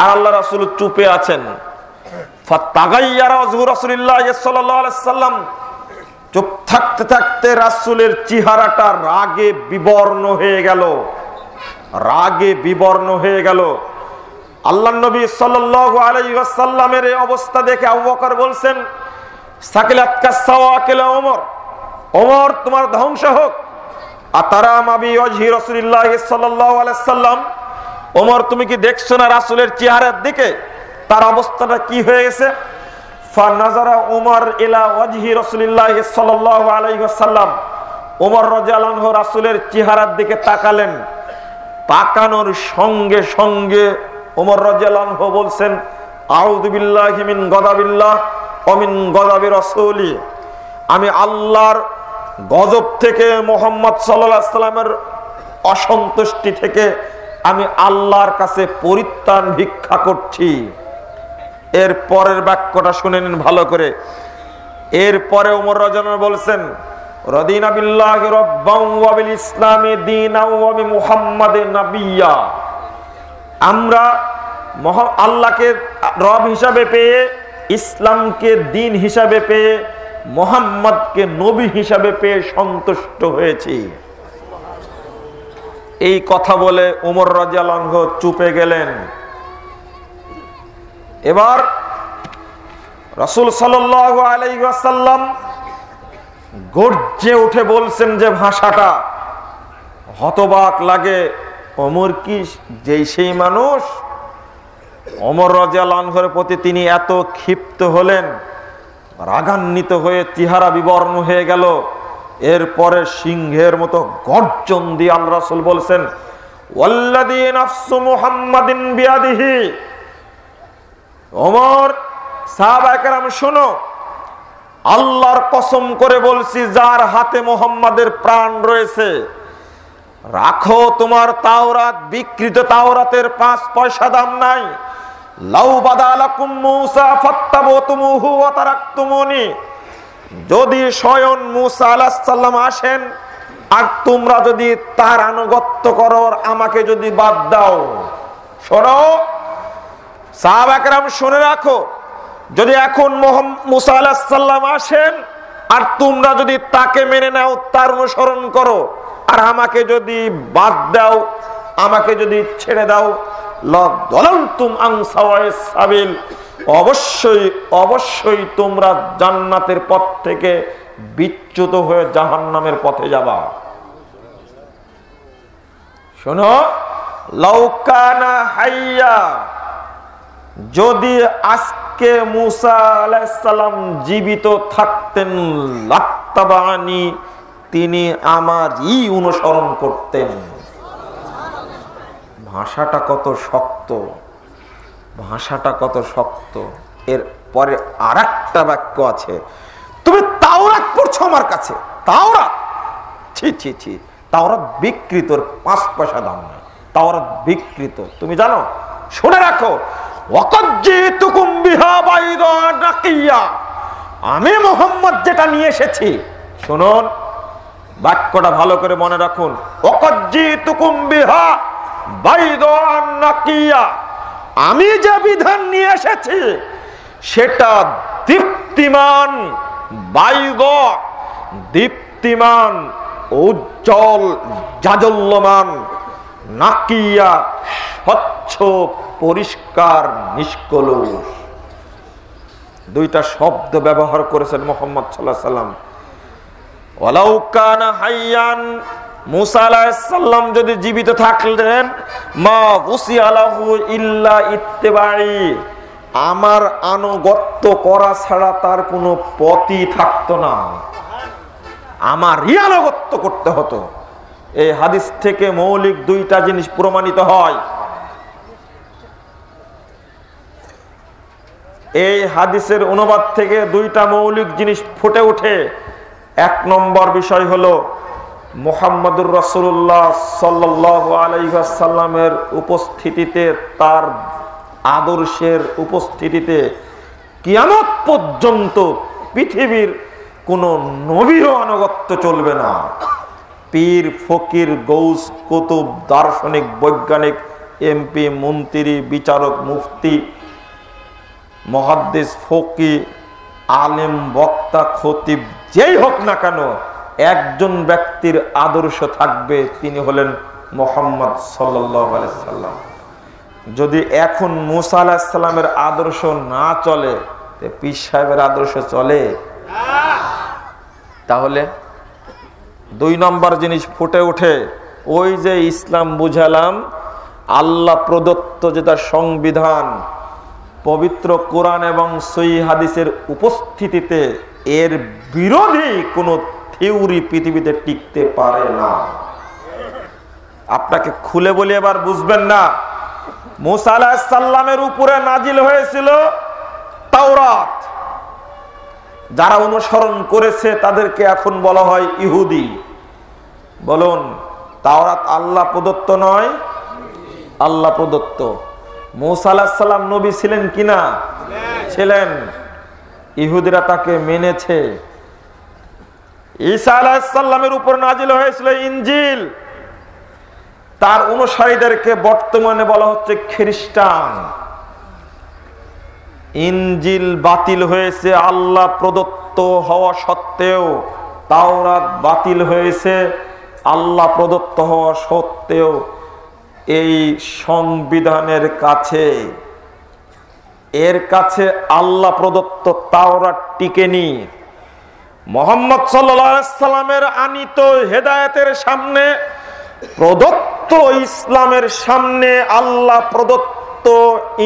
আর আল্লাহ রাসূল চুপে আছেন। ফাতাগায়্যারা ওয়াজহু রাসূলুল্লাহ সাল্লাল্লাহু আলাইহি ওয়াসাল্লাম, চুপ থাকতে থাকতে রাসূলের চেহারাটা রাগে বিবর্ণ হয়ে গেল, রাগে বিবর্ণ হয়ে গেল। আল্লাহর নবী সাল্লাল্লাহু আলাইহি ওয়াসাল্লামের এই অবস্থা দেখে আবু বকর বলছেন সাকিলাতকা সাওয়াকিলা ওমর, ওমর তোমার ধ্বংস হোক। আতারা মাবি ওয়াজহি রাসূলুল্লাহ সাল্লাল্লাহু আলাইহি ওয়াসাল্লাম, ওমর তুমি কি দেখছো না রাসূলের চেহারার দিকে তার অবস্থাটা কি হয়ে গেছে? ফানাজারা ওমর ইলা ওয়াজহি রাসূলুল্লাহ সাল্লাল্লাহু আলাইহি ওয়াসাল্লাম, ওমর রাদিয়াল্লাহু আনহু রাসূলের চেহারার দিকে তাকালেন। তাকানোর সঙ্গে সঙ্গে ওমর রাদিয়াল্লাহু আনহু বলছেন আউযু বিল্লাহি মিন গাযাবিল্লাহ ওয়া মিন গাযাবি রাসূলি, আমি আল্লাহর গজব থেকে, মুহাম্মদ সাল্লাল্লাহু আলাইহি ওয়াসাল্লামের অসন্তুষ্টি থেকে আমি আল্লাহর কাছে পরিত্রাণ ভিক্ষা করছি। এর পরের বাক্যটা শুনে নিন ভালো করে। এরপরে ওমর রাদিয়াল্লাহু আনহু বলছেন রাদিনা বিল্লাহি রাব্বান ওয়া বিল ইসলামি দীনান ওয়া বি মুহাম্মাদিন নাবিয়্যা, আমরা আল্লাহকে রব হিসাবে পেয়ে, ইসলামকে দ্বীন হিসাবে পেয়ে, মুহাম্মদকে নবী হিসাবে পেয়ে সন্তুষ্ট হয়েছি। এই কথা বলে ওমর রাদিয়াল্লাহু আনহু চুপে গেলেন। এবার রাসূল সাল্লাল্লাহু আলাইহি ওয়াসাল্লাম গর্জে উঠে বলছেন যে ভাষাটা হতবাক লাগে। ওমর কি যেই সেই মানুষ? ওমর রাদিয়াল্লাহু আনহুর প্রতি তিনি এত ক্ষিপ্ত হলেন, রাগান্বিত হয়ে চেহারা বিবর্ণ হয়ে গেল। এরপরে সিংহের মতো গর্জন দিয়ে আল্লাহ রাসূল বলছেন, ওয়াল্লাযী নাফসু মুহাম্মাদিন বিয়াদিহি। ওমর, সাহাবায়ে কেরাম শোনো, আল্লাহর কসম করে বলছি যার হাতে মুহাম্মাদের প্রাণ রয়েছে, রাখো তোমার তাওরাত, বিকৃত তাওরাতের 5 পয়সা দাম নাই। লাউ বাদালাকুম মূসা ফাত্তাবতুমুহু ওয়া তারাকতুমুনি। যদি স্বয়ং মূসা আলাইহিস সালাম আসেন আর তোমরা যদি তার আনুগত্য করো, আমাকে যদি বাদ দাও। শোনো সাহাবা কেরাম, শুনে রাখো, যদি এখন মূসা আলাইহিস সালাম আসেন আর তোমরা যদি তাকে মেনে নাও, তার অনুসরণ করো, আর আমাকে যদি বাদ দাও, আমাকে যদি ছেড়ে দাও, লাদালালতুম আন সাওয়াইস সাবিল, অবশ্যই অবশ্যই তোমরা জান্নাতের পথ থেকে বিচ্যুত হয়ে জাহান্নামের পথে যাবা। শোনো, লাউ কানা হাইয়া, যদি আজকে মূসা আলাইহিস সালাম জীবিত থাকতেন, লাত্তাবানি, তিনি আমারই অনুসরণ করতেন। ভাষাটা কত শক্ত, ভাষাটা কত শক্ত। এর পরে আরেকটা বাক্য আছে, তুমি তাওরাত পড়ছো আমার কাছে, তাওরাত, ছি ছি ছি, তাওরাত বিকৃত, 5 পয়সা দাম নাই, তাওরাত বিকৃত। তুমি জানো, শুনে রাখো, ওয়াকাদ জিতুকুম বিহা বাইদা নাকিয়া, আমি মুহাম্মদ যেটা নিয়ে এসেছি, শুনুন বাক্যটা ভালো করে মনে রাখুন, ওয়াকাদ জিতুকুম বিহা বাইদা নাকিয়া, আমি যে বিধান নিয়ে এসেছি সেটা দীপ্তিমান, বাইদা, দীপ্তিমান, উজ্জ্বল, জাজল্যমান, নাকিয়া, স্বচ্ছ, পরিষ্কার, নিষ্কলুষ। 2টা শব্দ ব্যবহার করেছেন মুহাম্মদ সাল্লাল্লাহু আলাইহি সাল্লাম। ওয়ালাউ কানা হাইয়ান, মূসা আলাইহিস সালাম যদি জীবিত থাকলেন, মা উসিয়ালাহু ইল্লা ইত্তিবাই, আমার আনুগত্য করা ছাড়া তার কোনো পথই থাকতো না, আমারই আনুগত্য করতে হতো। এই হাদিস থেকে মৌলিক 2টা জিনিস প্রমাণিত হয়। এই হাদিসের অনুবাদ থেকে 2টা মৌলিক জিনিস ফুটে ওঠে। 1 নম্বর বিষয় হলো মুহাম্মদুর রাসূলুল্লাহ সাল্লাল্লাহু আলাইহি ওয়াসাল্লামের উপস্থিতিতে, তার আদর্শের উপস্থিতিতে কিয়ামত পর্যন্ত পৃথিবীর কোন নবীর আনুগত্য চলবে না। পীর, ফকির, গৌস, কুতুব, দার্শনিক, বৈজ্ঞানিক, এমপি, মন্ত্রী, বিচারক, মুফতি, মুহাদ্দিস, ফকি, আলেম, বক্তা, খতিব, যেই হোক না কেন, একজন ব্যক্তির আদর্শ থাকবে, তিনি হলেন মুহাম্মদ সাল্লাল্লাহু আলাইহি সাল্লাম। যদি এখন মূসা আলাইহিস সালামের আদর্শ না চলে, পীর সাহেবের আদর্শ চলে? তাহলে 2 নম্বর জিনিস ফুটে ওঠে, ওই যে ইসলাম বুঝালাম, আল্লাহ প্রদত্ত যেটা সংবিধান, পবিত্র কোরআন এবং সহিহ হাদিসের উপস্থিতিতে এর বিরোধী কোনো থিওরি পৃথিবীতে টিকতে পারে না। আপনাকে খুলে বলি, এবার বুঝবেন না। মূসা আলাইহিস সালামের উপরে নাজিল হয়েছিল তাওরাত, যারা অনুসরণ করেছে তাদেরকে এখন বলা হয় ইহুদি। বলুন, তাওরাত আল্লাহ প্রদত্ত নয়? আল্লাহ প্রদত্ত। মূসা আলাইহিস সালাম নবী ছিলেন কিনা? ছিলেন। ইহুদিরা তাকে মেনেছে। ঈসা আলাইহিস সালামের উপর নাজিল হয়েছিল ইনজিল, তার অনুসারীদেরকে বর্তমানে বলা হচ্ছে খ্রিস্টান। ইনজিল বাতিল হয়েছে আল্লাহ প্রদত্ত হওয়া সত্ত্বেও, তাওরাত বাতিল হয়েছে আল্লাহ প্রদত্ত হওয়া সত্ত্বেও। এই সংবিধানের কাছে, এর কাছে আল্লাহ প্রদত্ত তাওরাত টিকেনি। মুহাম্মদ সাল্লাল্লাহু আলাইহি সাল্লামের আনিত হেদায়েতের সামনে, প্রদত্ত ইসলামের সামনে আল্লাহ প্রদত্ত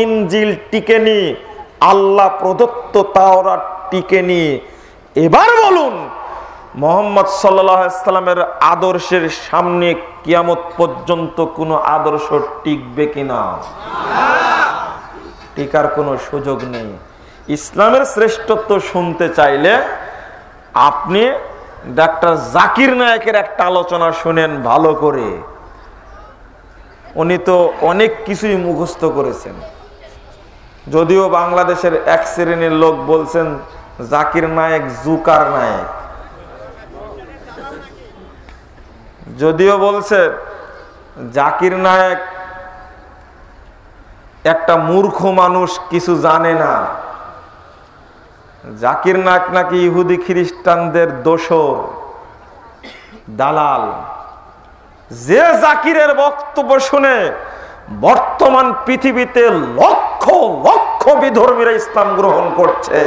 ইনজিল টিকেনি, আল্লাহ প্রদত্ত তাওরাত টিকেনি। এবার বলুন, মুহাম্মদ সাল্লাল্লাহু আলাইহি সাল্লামের আদর্শের সামনে কিয়ামত পর্যন্ত কোনো আদর্শ টিকবে কিনা? টিকার কোনো সুযোগ নেই। ইসলামের শ্রেষ্ঠত্ব শুনতে চাইলে আপনি ডাক্তার জাকির নায়েকের একটা আলোচনা শুনেন ভালো করে। উনি তো অনেক কিছুই মুখস্থ করেছেন, যদিও বাংলাদেশের এক শ্রেণীর লোক বলছেন জাকির নায়েক জুকার নায়েক, যদিও বলছে জাকির নায়েক একটা মূর্খ মানুষ, কিছু জানে না। জাকির নায়েক নাকি ইহুদি খ্রিস্টানদের দোসর, দালাল। যে জাকিরের বক্তব্য শুনে বর্তমান পৃথিবীতে লক্ষ লক্ষ বিধর্মীরা ইসলাম গ্রহণ করছে,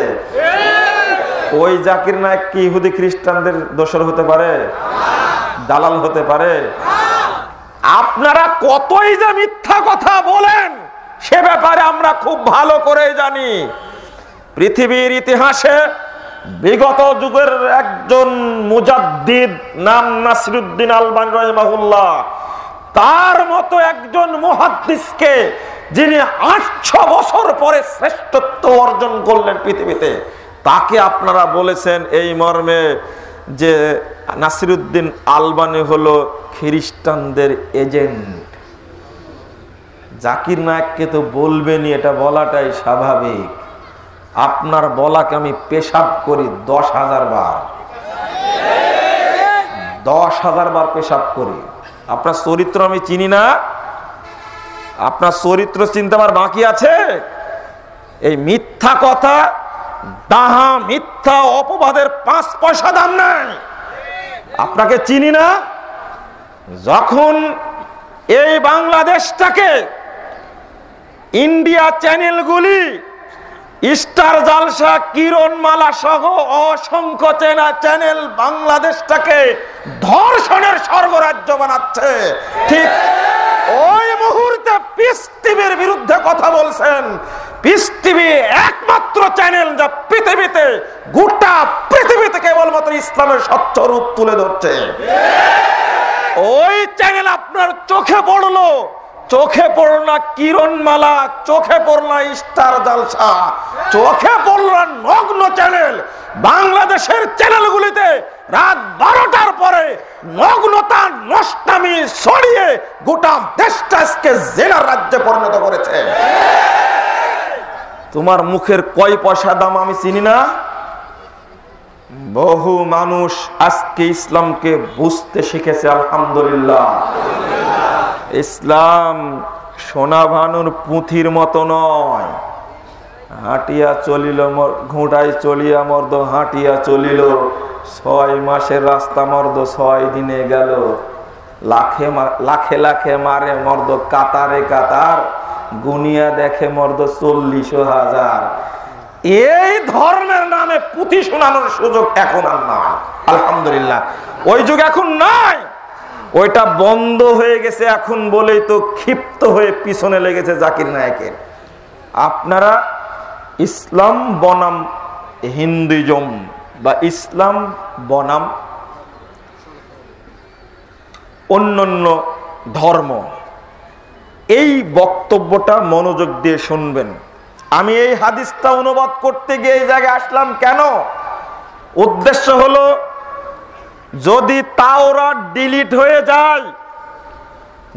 ওই জাকির নায়েক কি ইহুদি খ্রিস্টানদের দোসর হতে পারে? দালাল হতে পারে? আপনারা কতই যে মিথ্যা কথা বলেন সে ব্যাপারে আমরা খুব ভালো করে জানি। পৃথিবীর ইতিহাসে বিগত যুগের একজন মুজাদ্দিদ নাম নাসিরুদ্দিন আলবানী রাহিমাহুল্লাহ, তার মতো একজন মুহাদ্দিসকে যিনি 800 বছর পরে শ্রেষ্ঠত্ব অর্জন করলেন পৃথিবীতে, তাকে আপনারা বলেছেন এই মর্মে যে নাসিরুদ্দিন আলবানী হলো খ্রিস্টানদের এজেন্ট। জাকির নায়েককে তো বলবেনই, এটা বলাটাই স্বাভাবিক। আপনার বলাকে আমি পেশাব করি 10,000 বার, 10,000 বার পেশাব করি। আপনার চরিত্র আমি চিনি না? আপনার চরিত্র চিনতে আমার বাকি আছে? এই মিথ্যা কথা, ডাহা মিথ্যা অপবাদের 5 পয়সা দাম নাই। আপনাকে চিনি না? যখন এই বাংলাদেশটাকে ইন্ডিয়া চ্যানেলগুলি, স্টার জালসা, কিরণমালা সহ অসংখ্য চ্যানেল বাংলাদেশটাকে ধর্ষণের স্বর্গরাজ্য বানাচ্ছে, ঠিক ওই মুহূর্তে পিস টিভির বিরুদ্ধে কথা বলছেন। পিস টিভি একমাত্র চ্যানেল যা পৃথিবীতে, গোটা পৃথিবীতে কেবলমাত্র ইসলামের স্বচ্ছ রূপ তুলে ধরছে। ওই চ্যানেল আপনার চোখে পড়লো, চোখে পড়ল না কিরণমালা, চোখে পড়ল না স্টার জালসা, চোখে পড়ল না নগ্ন চ্যানেল। বাংলাদেশের চ্যানেলগুলিতে রাত 12টার পরে নগ্নতা নষ্টামি ছড়িয়ে গোটা দেশটা আজকে জেলার রাজ্যে পরিণত করেছে। তোমার মুখের কয় পয়সা দাম আমি চিনি না? বহু মানুষ আজকে ইসলামকে বুঝতে শিখেছে, আলহামদুলিল্লাহ। ইসলাম সোনা ভানুর পুঁথির মতো নয়। হাঁটিয়া চলিল ঘোড়ায় চলিয়া মর্দ, হাঁটিয়া চলিল 6 মাসের রাস্তা মর্দ 6 দিনে গেল। লাখে লাখে মারে মর্দ কাতারে কাতার, গুনিয়া দেখে মর্দ 40,000। এই ধর্মের নামে পুঁথি শোনানোর সুযোগ এখন আর নাই, আলহামদুলিল্লাহ। ওই যুগ এখন নাই, ওইটা বন্ধ হয়ে গেছে এখন বলেই তো ক্ষিপ্ত হয়ে পিছনে লেগেছে জাকির নায়েকের। আপনারা ইসলাম বনাম হিন্দুইজম বা ইসলাম বনাম অন্যান্য ধর্ম, এই বক্তব্যটা মনোযোগ দিয়ে শুনবেন। আমি এই হাদিসটা অনুবাদ করতে গিয়ে এই জায়গায় আসলাম কেন? উদ্দেশ্য হলো, যদি তাওরাত ডিলিট হয়ে যায়,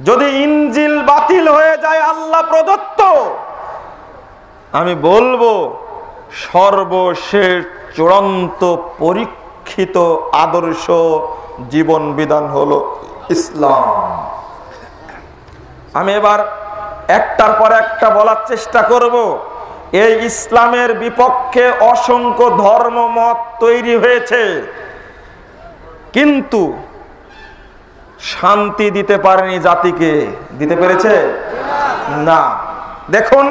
যদি ইনজিল বাতিল হয়ে যায় আল্লাহ প্রদত্ত, আমি বলবো সর্বশেষ চূড়ান্ত পরীক্ষিত আদর্শ জীবন বিধান হলো ইসলাম। আমি এবার একটার পর একটা বলার চেষ্টা করব। এই ইসলামের বিপক্ষে অসংখ্য ধর্মমত তৈরি হয়েছে, কিন্তু শান্তি দিতে পারেনি জাতিকে। দিতে পেরেছে? না। দেখুন,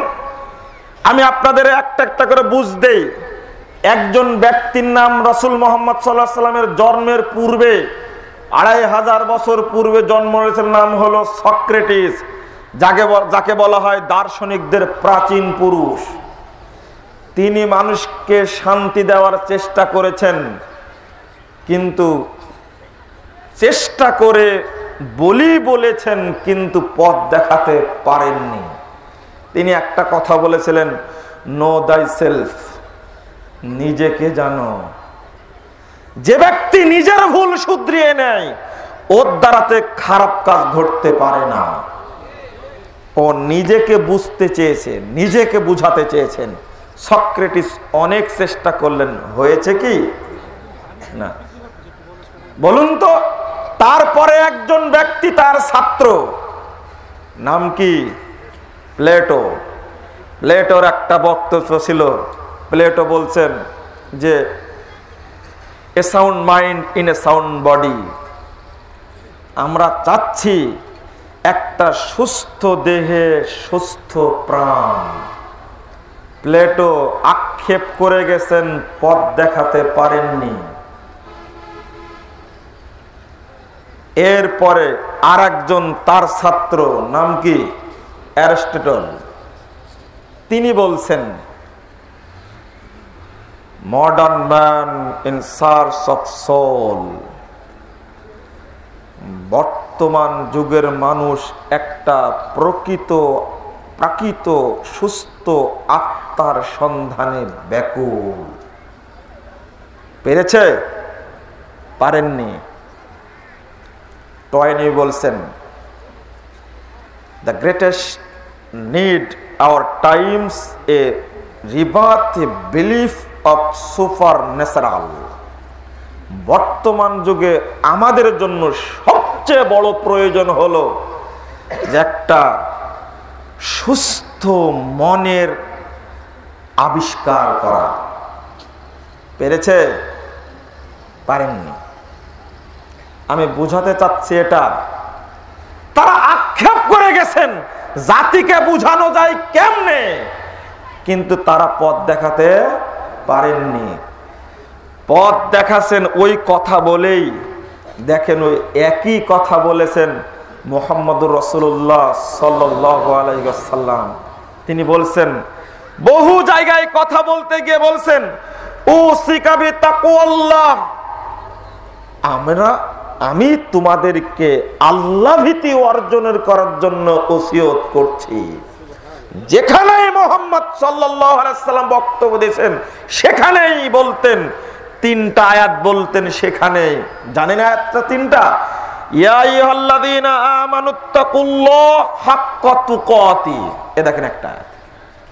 আমি আপনাদের একটা একটা করে বুঝ দেই। একজন ব্যক্তির নাম রাসূল মুহাম্মদ সাল্লাল্লাহু আলাইহি সাল্লামের জন্মের পূর্বে 2500 বছর পূর্বে জন্ম হয়েছে, নাম হলো সক্রেটিস, যাকে বলা হয় দার্শনিকদের প্রাচীন পুরুষ। তিনি মানুষকে শান্তি দেওয়ার চেষ্টা করেছেন, কিন্তু চেষ্টা করে বলেছেন কিন্তু পথ দেখাতে পারেননি। তিনি একটা কথা বলেছিলেন, নো দাই সেলফ, নিজেকে জানো। যে ব্যক্তি নিজের ভুল শুধরিয়ে নেয় ওর দ্বারাতে খারাপ কাজ ঘটতে পারে না। ও নিজেকে বুঝতে চেয়েছে, নিজেকে বুঝাতে চেয়েছেন। সক্রেটিস অনেক চেষ্টা করলেন, হয়েছে কি না বলুন তো? তারপরে একজন ব্যক্তি, তার ছাত্র, নাম কি? প্লেটো। প্লেটোর একটা বক্তব্য ছিল। প্লেটো বলছেন যে a sound mind in a sound body. আমরা চাচ্ছি একটা সুস্থ দেহে সুস্থ প্রাণ। প্লেটো আক্ষেপ করে গেছেন, পথ দেখাতে পারেননি। এরপরে আর একজন তার ছাত্র, নাম কি? অ্যারিস্টটল। তিনি বলছেন modern man in search of soul. বর্তমান যুগের মানুষ একটা প্রাকৃত সুস্থ আত্মার সন্ধানে ব্যাকুল। পেরেছে? পারেননি। টয়নি বলছেন the greatest need our times a rebirth, a belief of supernatural. বর্তমান যুগে আমাদের জন্য সবচেয়ে বড় প্রয়োজন হলো যে একটা সুস্থ মনের আবিষ্কার করা। পেরেছে? পারেননি। আমি বুঝাতে চাচ্ছি এটা, তারা আক্ষেপ করে গেছেন জাতিকে বুঝানো যায় কেমনে, কিন্তু তারা পথ দেখাতে পারেননি। পথ দেখাছেন ওই কথা বলেই। দেখেন, ওই একই কথা বলেছেন মুহাম্মদুর রাসূলুল্লাহ সাল্লাল্লাহু আলাইহি ওয়াসাল্লাম। তিনি বলছেন, বহু জায়গায় কথা বলতে গিয়ে বলছেন, উসিকা বিতাকওয়াল্লাহ, আমি তোমাদেরকে আল্লাহ ভীতি অর্জনের করার জন্য ওসিয়ত করছি। যেখানে মুহাম্মদ সাল্লাল্লাহু আলাইহি ওয়াসাল্লাম বক্তব্য দিয়েছেন সেখানেই বলতেন, তিনটা আয়াত বলতেন। সেখানে জানেন আয়াতটা তিনটা? ইয়া আইয়ুহাল্লাযীনা আমানুত্তাকুল্লাহ হাক্কা তুকাতি। এ দেখেন একটা আয়াত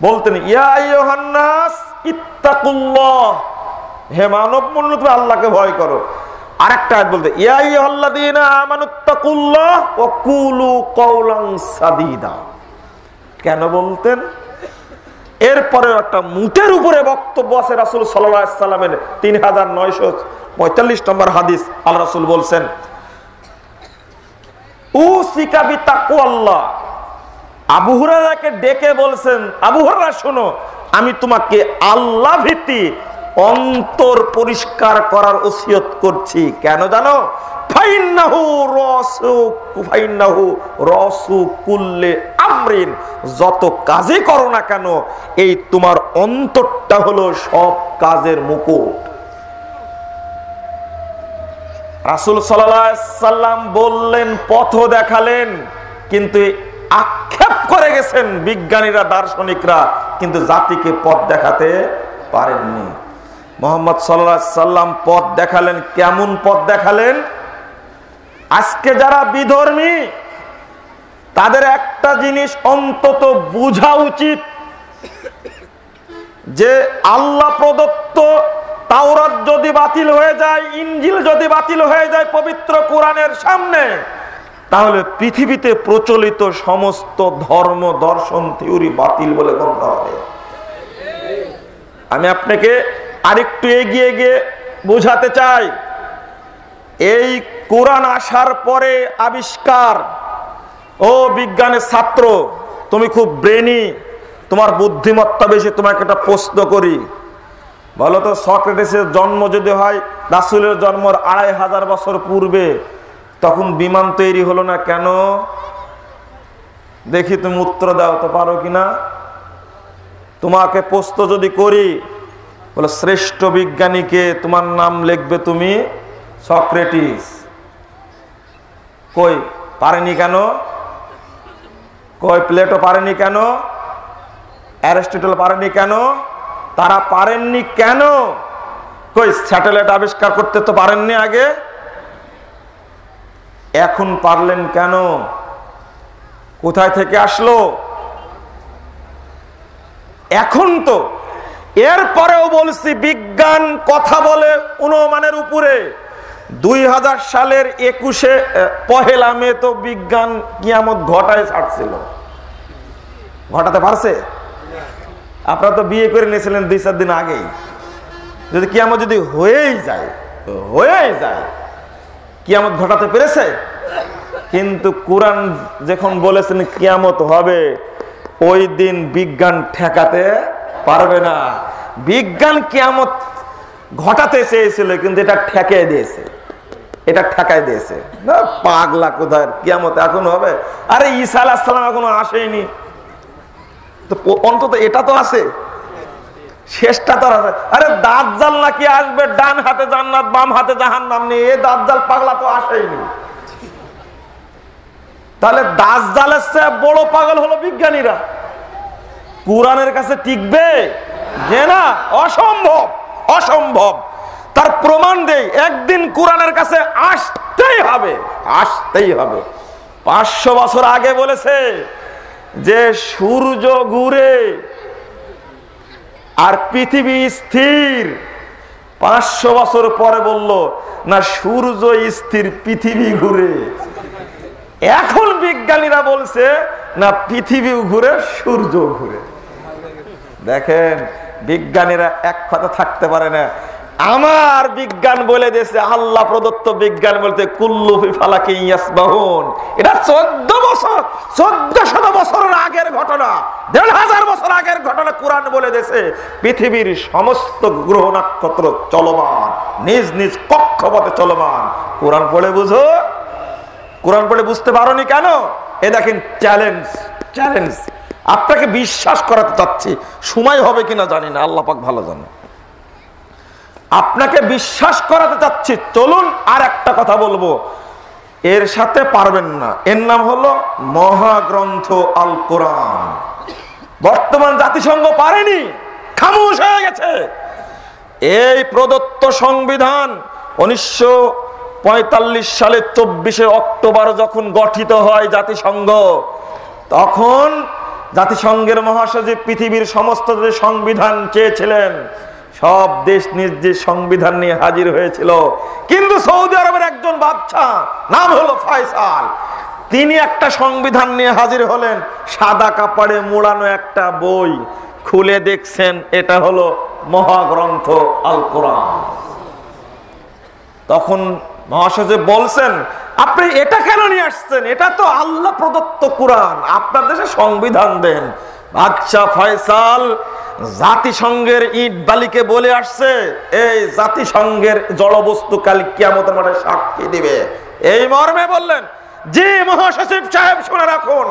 বলতেন, ইয়া আইয়ুহান নাস ইত্তাকুল্লাহ, হে মানব মণ্ডলী তুমি আল্লাহকে ভয় করো। আরেকটা আয়াত বলতে, ইয়া আইয়ুহাল্লাযীনা আমানুত্তাকুল্লাহ ওয়া কুলু কাওলান সাদীদা। কেন বলতেন? এরপরে একটা মুটের উপরে বক্তব্য আছে রাসূল সাল্লাল্লাহু আলাইহি সাল্লামের, 3945 নম্বর হাদিস। আল্লাহ রাসূল বলছেন, উসিকা বিতাকওয়াল্লাহ। আবু হুরায়রাকে ডেকে বলছেন, আবু হুরায়রা শোনো, আমি তোমাকে আল্লাহ ভীতি অন্তর পরিষ্কার করার ওসিয়ত করছি। কেন জানো? ফাইন্নাহু রাসু কুল্লি আমরিন। যত কাজে করো না কেন, এই তোমার অন্তরটা হলো সব কাজের মুকুট। রাসূল সাল্লাল্লাহু আলাইহি সাল্লাম বললেন, পথ দেখালেন, কিন্তু আক্ষেপ করে গেছেন বিজ্ঞানীরা, দার্শনিকরা, কিন্তু জাতিকে পথ দেখাতে পারেননি। মুহাম্মদ সাল্লাল্লাহু আলাইহি সাল্লাম পথ দেখালেন। কেমন পথ দেখালেন? আজকে যারা বিধর্মী তাদের একটা জিনিস অন্তত বোঝা উচিত, যে আল্লাহ প্রদত্ত তাওরাত যদি বাতিল হয়ে যায়, ইনজিল যদি বাতিল হয়ে যায় পবিত্র কোরআনের সামনে, তাহলে পৃথিবীতে প্রচলিত সমস্ত ধর্ম, দর্শন, থিওরি বাতিল বলে গণ্য হবে। আমি আপনাকে আরেকটু এগিয়ে গিয়ে বোঝাতে চাই, এই কোরআন আসার পরে আবিষ্কার। ও বিজ্ঞানের ছাত্র, তুমি খুব ব্রেনি, তোমার বুদ্ধিমত্তা বেশি, তোমাকে একটা প্রশ্ন করি। বলো তো, সক্রেটিসের জন্ম যদি হয় রাসূলের জন্মের 2500 বছর পূর্বে, তখন বিমান তৈরি হলো না কেন? দেখি তুমি উত্তর দাও তো পারো কিনা। তোমাকে প্রশ্ন যদি করি, বলো শ্রেষ্ঠ বিজ্ঞানীকে, তোমার নাম লিখবে তুমি সক্রেটিস। কই পারেনি কেন? কই প্লেটো পারেনি কেন? অ্যারিস্টটল পারেনি কেন? তারা পারেননি কেন? কই স্যাটেলাইট আবিষ্কার করতে তো পারেননি আগে? এখন পারলেন কেন? কোথায় থেকে আসলো? এখন তো এরপরেও বলছি, বিজ্ঞান কথা বলে অনুমানের উপরে। 2000 সালের 21 মে তো বিজ্ঞান কিয়ামত ঘটায় ছাড়ছিল। ঘটাতে পারছে? আপনারা তো বিয়ে করে নিয়েছিলেন 2-4 দিন আগেই। যদি কিয়ামত যদি হয়েই যায়, কিয়ামত ঘটাতে পেরেছে? কিন্তু কোরআন যখন বলেছেন কিয়ামত হবে, ওই দিন বিজ্ঞান ঠেকাতে পারবে না। বিজ্ঞান কিয়ামত ঘটাতে চেয়েছিল, কিন্তু এটা ঠেকাই দিয়েছে। না পাগলা কোথায়, কিয়ামত এখন হবে? আরে ঈসা আলাইহিস সালাম এখনো আসেনি, তো অন্তত এটা তো আছে, শেষটা তো আছে। আরে দাজ্জাল নাকি আসবে, ডান হাতে জান্নাত বাম হাতে জাহান্নাম নিয়ে, এই দাজ্জাল পাগলা তো আসেনি। তাহলে দাজ্জালের চেয়ে বড় পাগল হলো বিজ্ঞানীরা। কোরআনের কাছে টিকবে যে না, অসম্ভব। তার প্রমাণ দেই, একদিন কোরআনের কাছে আসতেই হবে। 500 বছর আগে বলেছে যে সূর্য ঘুরে আর পৃথিবী স্থির। 500 বছর পরে বলল না, সূর্য স্থির পৃথিবী ঘুরে। এখন বিজ্ঞানীরা বলছে না, পৃথিবী ঘুরে সূর্য ঘুরে। দেখেন, বিজ্ঞানীরা এক কথা থাকতে পারে না। আমার বিজ্ঞান বলে দিয়েছে, আল্লাহ প্রদত্ত বিজ্ঞান বলতে কুল্লু ফি ফালাকি ইয়াসবাহুন। এটা 1400 বছরের আগের ঘটনা, 1500 বছর আগের ঘটনা। কোরআন বলে দিয়েছে পৃথিবীর সমস্ত গ্রহ নক্ষত্র চলমান, নিজ নিজ কক্ষপথে চলমান। কোরআন পড়ে বুঝো। কোরআন পড়ে বুঝতে পারোনি কেন? এ দেখেন চ্যালেঞ্জ। আপনাকে বিশ্বাস করাতে চাচ্ছি, সময় হবে কিনা জানি না, আল্লাহ পাক ভালো জানে। আপনাকে বিশ্বাস করাতে চাচ্ছি। চলুন আর একটা কথা বলবো, এর সাথে পারবেন না। এর নাম হলো মহাগ্রন্থ আল কোরআন। বর্তমান জাতিসংঘ পারেনি, খামোশ হয়ে গেছে। এই প্রদত্ত সংবিধান 1945 সালের 24 অক্টোবর যখন গঠিত হয় জাতিসংঘ, তখন জাতিসংঘের মহাসচিব পৃথিবীর সমস্ত যে সংবিধান চেয়েছিলেন, সব দেশ নিজ নিজ সংবিধান নিয়ে হাজির হয়েছিল। কিন্তু সৌদি আরবের একজন বাদশা, নাম হলো ফয়সাল, তিনি একটা সংবিধান নিয়ে হাজির হলেন। সাদা কাপড়ে মোড়ানো একটা বই, খুলে দেখছেন এটা হলো মহাগ্রন্থ আল কোরআন। তখন মহাসচিব বলছেন, আপনি এটা কেন নিয়ে আসছেন? এটা তো আল্লাহ প্রদত্ত কোরআন, আপনার দেশে সংবিধান দেন। বাদশা ফয়সাল জাতিসংঘের ইট বালিকে বলে আসছে, এই জাতিসংঘের জড়বস্তু কাল কিয়ামতের মাঠে সাক্ষী দিবে। এই মর্মে বললেন, জি মহাসচিব সাহেব, শুনে রাখুন,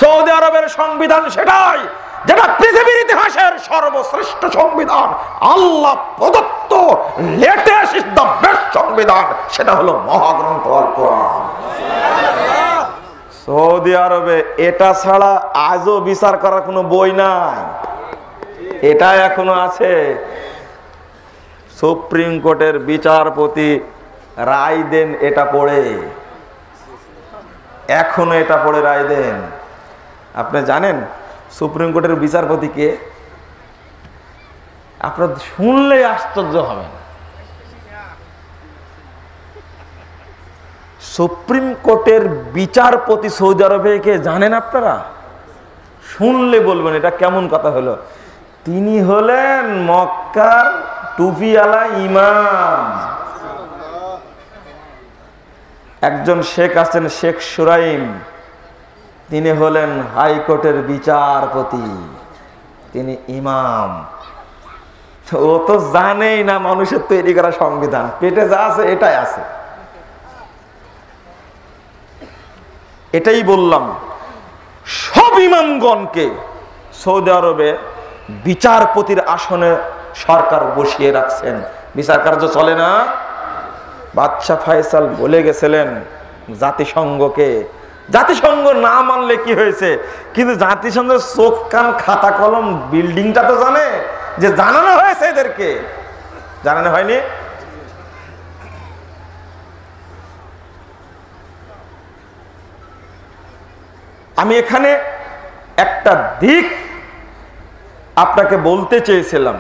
সৌদি আরবের সংবিধান সেটাই যেটা পৃথিবীর ইতিহাসের সর্বশ্রেষ্ঠ সংবিধান, আল্লাহ প্রদত্ত লেটেস্ট দ্য বেস্ট সংবিধান, সেটা হলো মহাগ্রন্থ আল কোরআন। সৌদি আরবে এটা ছাড়া আজও বিচার করার কোনো বই নাই। এটা এখনো আছে। সুপ্রিম কোর্টের বিচারপতি রায় দেন এটা পড়ে, এখনো এটা পড়ে রায় দেন। আপনি জানেন সুপ্রিম কোর্টের বিচারপতি কে? আপনার শুনলে আশ্চর্য হবেন। সুপ্রিম কোর্টের বিচারপতি সৌদি আরবে কে জানেন আপনারা? শুনলে বলবেন এটা কেমন কথা হলো। তিনি হলেন মক্কার টুপিওয়ালা ইমাম, একজন শেখ আছেন, শেখ সুরাইম। তিনি হলেন হাইকোর্টের বিচারপতি, তিনি ইমাম। ও তো জানেই না মানুষের তৈরি করা সংবিধান, পেটে যা আছে এটাই আছে। এটাই বললাম, সব ইমামগণকে সৌদি আরবে বিচারপতির আসনে সরকার বসিয়ে রাখছেন, বিচার কার্য চলে না। বাদশাহ ফয়সাল বলে গেছিলেন জাতিসংঘকে, জাতিসংঘ না মানলে কি হয়েছে, কিন্তু জাতিসংঘের চোখ কান খাতা কলম বিল্ডিংটা তো জানে, যে জানানো হয়েছে এদেরকে, জানানো হয়নি। আমি এখানে একটা দিক আপনাকে বলতে চেয়েছিলাম,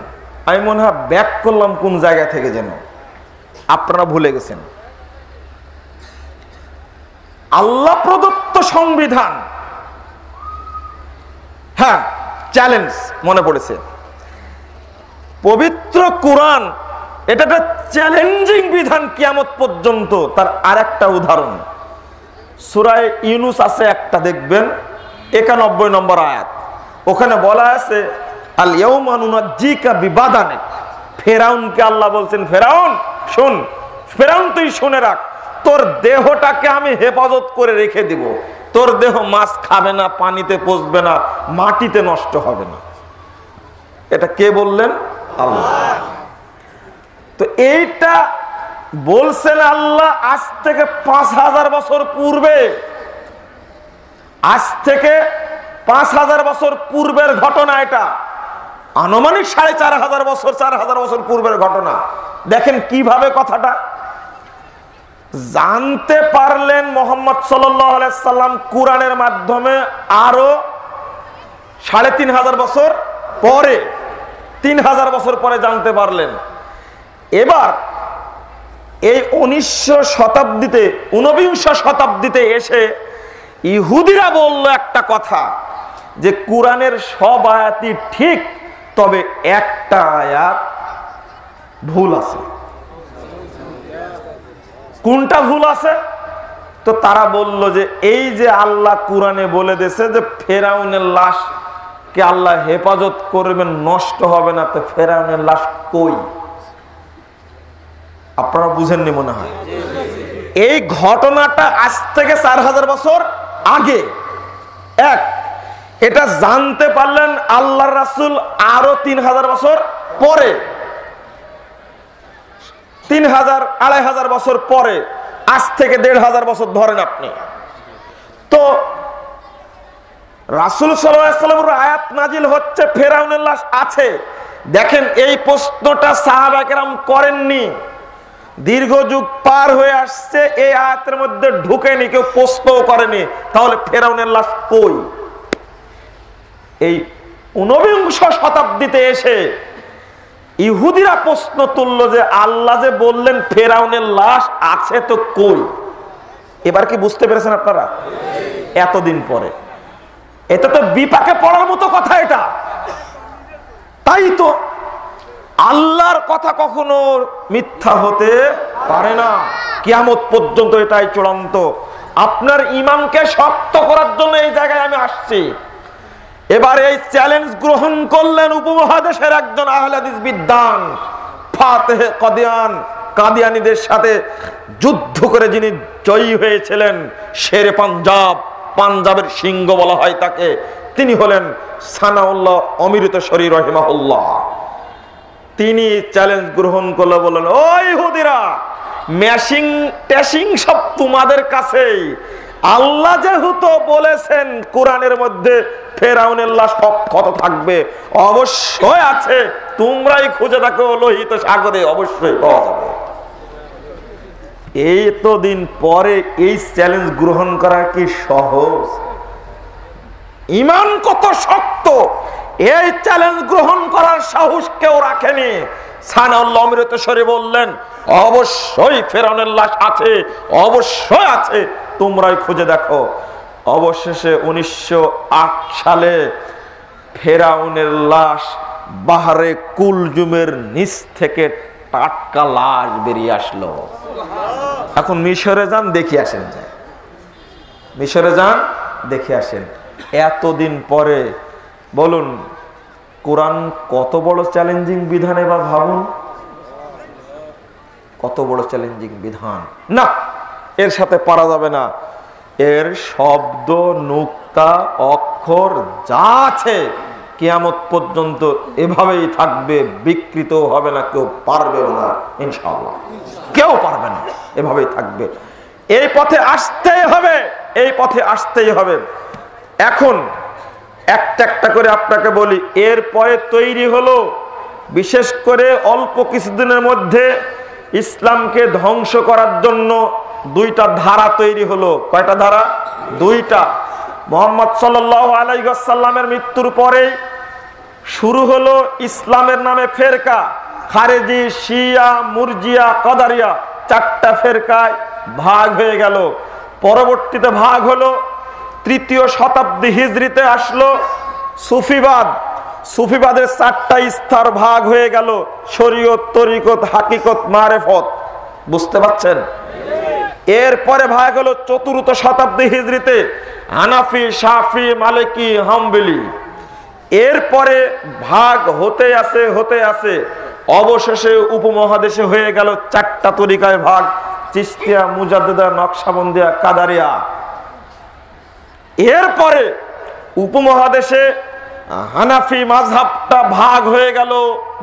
আমি মনে হয় ব্যাক করলাম কোন জায়গা থেকে যেন, আপনারা ভুলে গেছেন। আল্লাহ প্রদত্ত সংবিধান, হ্যাঁ চ্যালেঞ্জ মনে পড়েছে, পবিত্র কোরআন, এটা একটা চ্যালেঞ্জিং বিধান কিয়ামত পর্যন্ত। তার আরেকটা উদাহরণ সূরা ইউনূস আছে একটা, দেখবেন 91 নম্বর আয়াত, ওখানে বলা আছে আল ইয়াউমা নুনাজ্জিকা বিবাদানিক। ফেরাউনকে আল্লাহ বলছেন, ফেরাউন শুন, ফেরাউন তুই শুনে রাখ, তোর দেহটাকে আমি হেফাজত করে রেখে দিব, তোর দেহ মাছ খাবে না, পানিতে পচবে না, মাটিতে নষ্ট হবে না। এটা কে বললেন? আল্লাহ। তো এইটা বলছেন আল্লাহ আজ থেকে 5000 বছর পূর্বে, আজ থেকে 5000 বছর পূর্বের ঘটনা। এটা আনুমানিক 4500 বছর, 4000 বছর পূর্বের ঘটনা। দেখেন কিভাবে কথাটা জানতে পারলেন মুহাম্মদ সাল্লাল্লাহু আলাইহি সাল্লাম কোরআনের মাধ্যমে আরো 3500 বছর পরে, 3000 বছর পরে জানতে পারলেন। এবার এই 19 শতাব্দীতে, 19 শতাব্দীতে এসে ইহুদিরা বলল একটা কথা, যে কোরআনের সব আয়াতই ঠিক, তবে একটা আয়াত ভুল আছে। কোনটা ভুল আছে? তো তারা বলল যে এই যে আল্লাহ কোরআনে বলে দিয়েছে যে ফেরাউনের লাশ কে আল্লাহ হেফাজত করবেন, নষ্ট হবে না, তো ফেরাউনের লাশ কই? আপনারা বুঝেননি মনে হয়। এই ঘটনাটা আজ থেকে 4000 বছর আগে। এক, এটা জানতে পারলেন আল্লাহর রাসূল আরো 3000 বছর পরে, 3000 2500 বছর পরে, আজ থেকে 1500 বছর ধরেন আপনি। তো রাসূল সাল্লাল্লাহু আলাইহি ওয়াসাল্লামের আয়াত নাজিল হচ্ছে ফেরাউনের লাশ আছে। দেখেন এই প্রশ্নটা সাহাবা কেরাম করেননি, দীর্ঘ যুগ পার হয়ে আসছে, এই আয়াতের মধ্যে ঢুকেনি, কেউ প্রশ্নও করেনি, তাহলে ফেরাউনের লাশ কই? এই 19 শতাব্দীতে এসে ইহুদিরা প্রশ্ন তুলল যে আল্লাহ যে বললেন ফেরাউনের লাশ আছে, তো কই? এবার কি বুঝতে পেরেছেন আপনারা? এতদিন পরে এটা তো বিপাকে পড়ার মতো কথা। এটা তাই তো আল্লাহর কথা কখনো মিথ্যা হতে পারে না, কিয়ামত পর্যন্ত এটাই চূড়ান্ত। আপনার ইমানকে শক্ত করার জন্য এই জায়গায় আমি আসছি। এবার এই চ্যালেঞ্জ গ্রহণ করলেন উপমহাদেশের একজন আহলে হাদিস বিদ্বান, ফাতেহ কাদিয়ানীদের সাথে যুদ্ধ করে যিনি জয়ী হয়েছিলেন, শেরে পাঞ্জাব, পাঞ্জাবের সিংহ বলা হয় তাকে, তিনি হলেন সানাউল্লাহ অমৃতসরী রাহিমাহুল্লাহ। তিনি চ্যালেঞ্জ গ্রহণ করলে বললেন, ওই ইহুদিরা, ম্যাশিং ট্যাশিং সব তোমাদের কাছেই। আল্লাহ যেহেতু বলেছেন কোরআনের মধ্যে ফেরাউনের লাশ অক্ষত থাকবে, অবশ্যই আছে, তোমরাই খুঁজে দেখো লোহিত সাগরে, অবশ্যই পাওয়া যাবে। এই তো দিন পরে এই চ্যালেঞ্জ গ্রহণ করা কি সহজ? ঈমান কত শক্ত! এই চ্যালেঞ্জ গ্রহণ করার সাহস কেউ রাখেনি। সানাউল্লাহ অমৃতসরী বললেন, অবশ্যই ফেরাউনের লাশ আছে, অবশ্যই আছে, তোমরাই খুঁজে দেখো। অবশেষে 1908 সালে ফেরাউনের লাশ বাহারে কুলজুমের নিচ থেকে টাটকা লাশ বেরিয়ে আসলো। এখন মিশরে যান, দেখে আসেন, মিশরে যান, দেখে আসেন। এতদিন পরে বলুন কোরআন কত বড় চ্যালেঞ্জিং বিধান, এবার ভাবুন কত বড় চ্যালেঞ্জিং বিধান। না, এর সাথে পারা যাবে না। এর শব্দ, নুক্তা, অক্ষর যা আছে কিয়ামত পর্যন্ত এভাবেই থাকবে, বিকৃত হবে না, কেউ পারবে না, ইনশাআল্লাহ কেউ পারবে না, এভাবেই থাকবে। এই পথে আসতেই হবে, এই পথে আসতেই হবে। এখন একটা একটা করে আপনাকে বলি, এরপরে তৈরি হলো বিশেষ করে অল্প কিছুদিনের মধ্যে ইসলামকে ধ্বংস করার জন্য দুইটা ধারা তৈরি হলো। কয়টা ধারা? দুইটা। মুহাম্মদ সাল্লাল্লাহু আলাইহি ওয়াসাল্লামের মৃত্যুর পরে শুরু হলো ইসলামের নামে ফেরকা, খারেজি, শিয়া, মুরজিয়া, কদারিয়া, চারটা ফেরকায় ভাগ হয়ে গেল। পরবর্তীতে ভাগ হলো তৃতীয় শতাব্দী হিজরিতে আসলো সুফিবাদ। সুফিবাদের চারটা স্তর ভাগ হয়ে গেল, শরীয়ত, তরিকত, হাকিকত, মারেফত। বুঝতে পারছেন? এরপরে ভাগ হলো চতুর্থ শতাব্দী হিজরিতে হানাফি, শাফি, মালিকি, হাম্বলি। এরপরে ভাগ হতে আছে অবশেষে উপমহাদেশে হয়ে গেল চারটা তরিকায় ভাগ, চিশতিয়া, মুজাদ্দিদা, নকশবন্দিয়া, কাদারিয়া। এরপরে উপমহাদেশে হানাফি মাযহাবটা ভাগ হয়ে গেল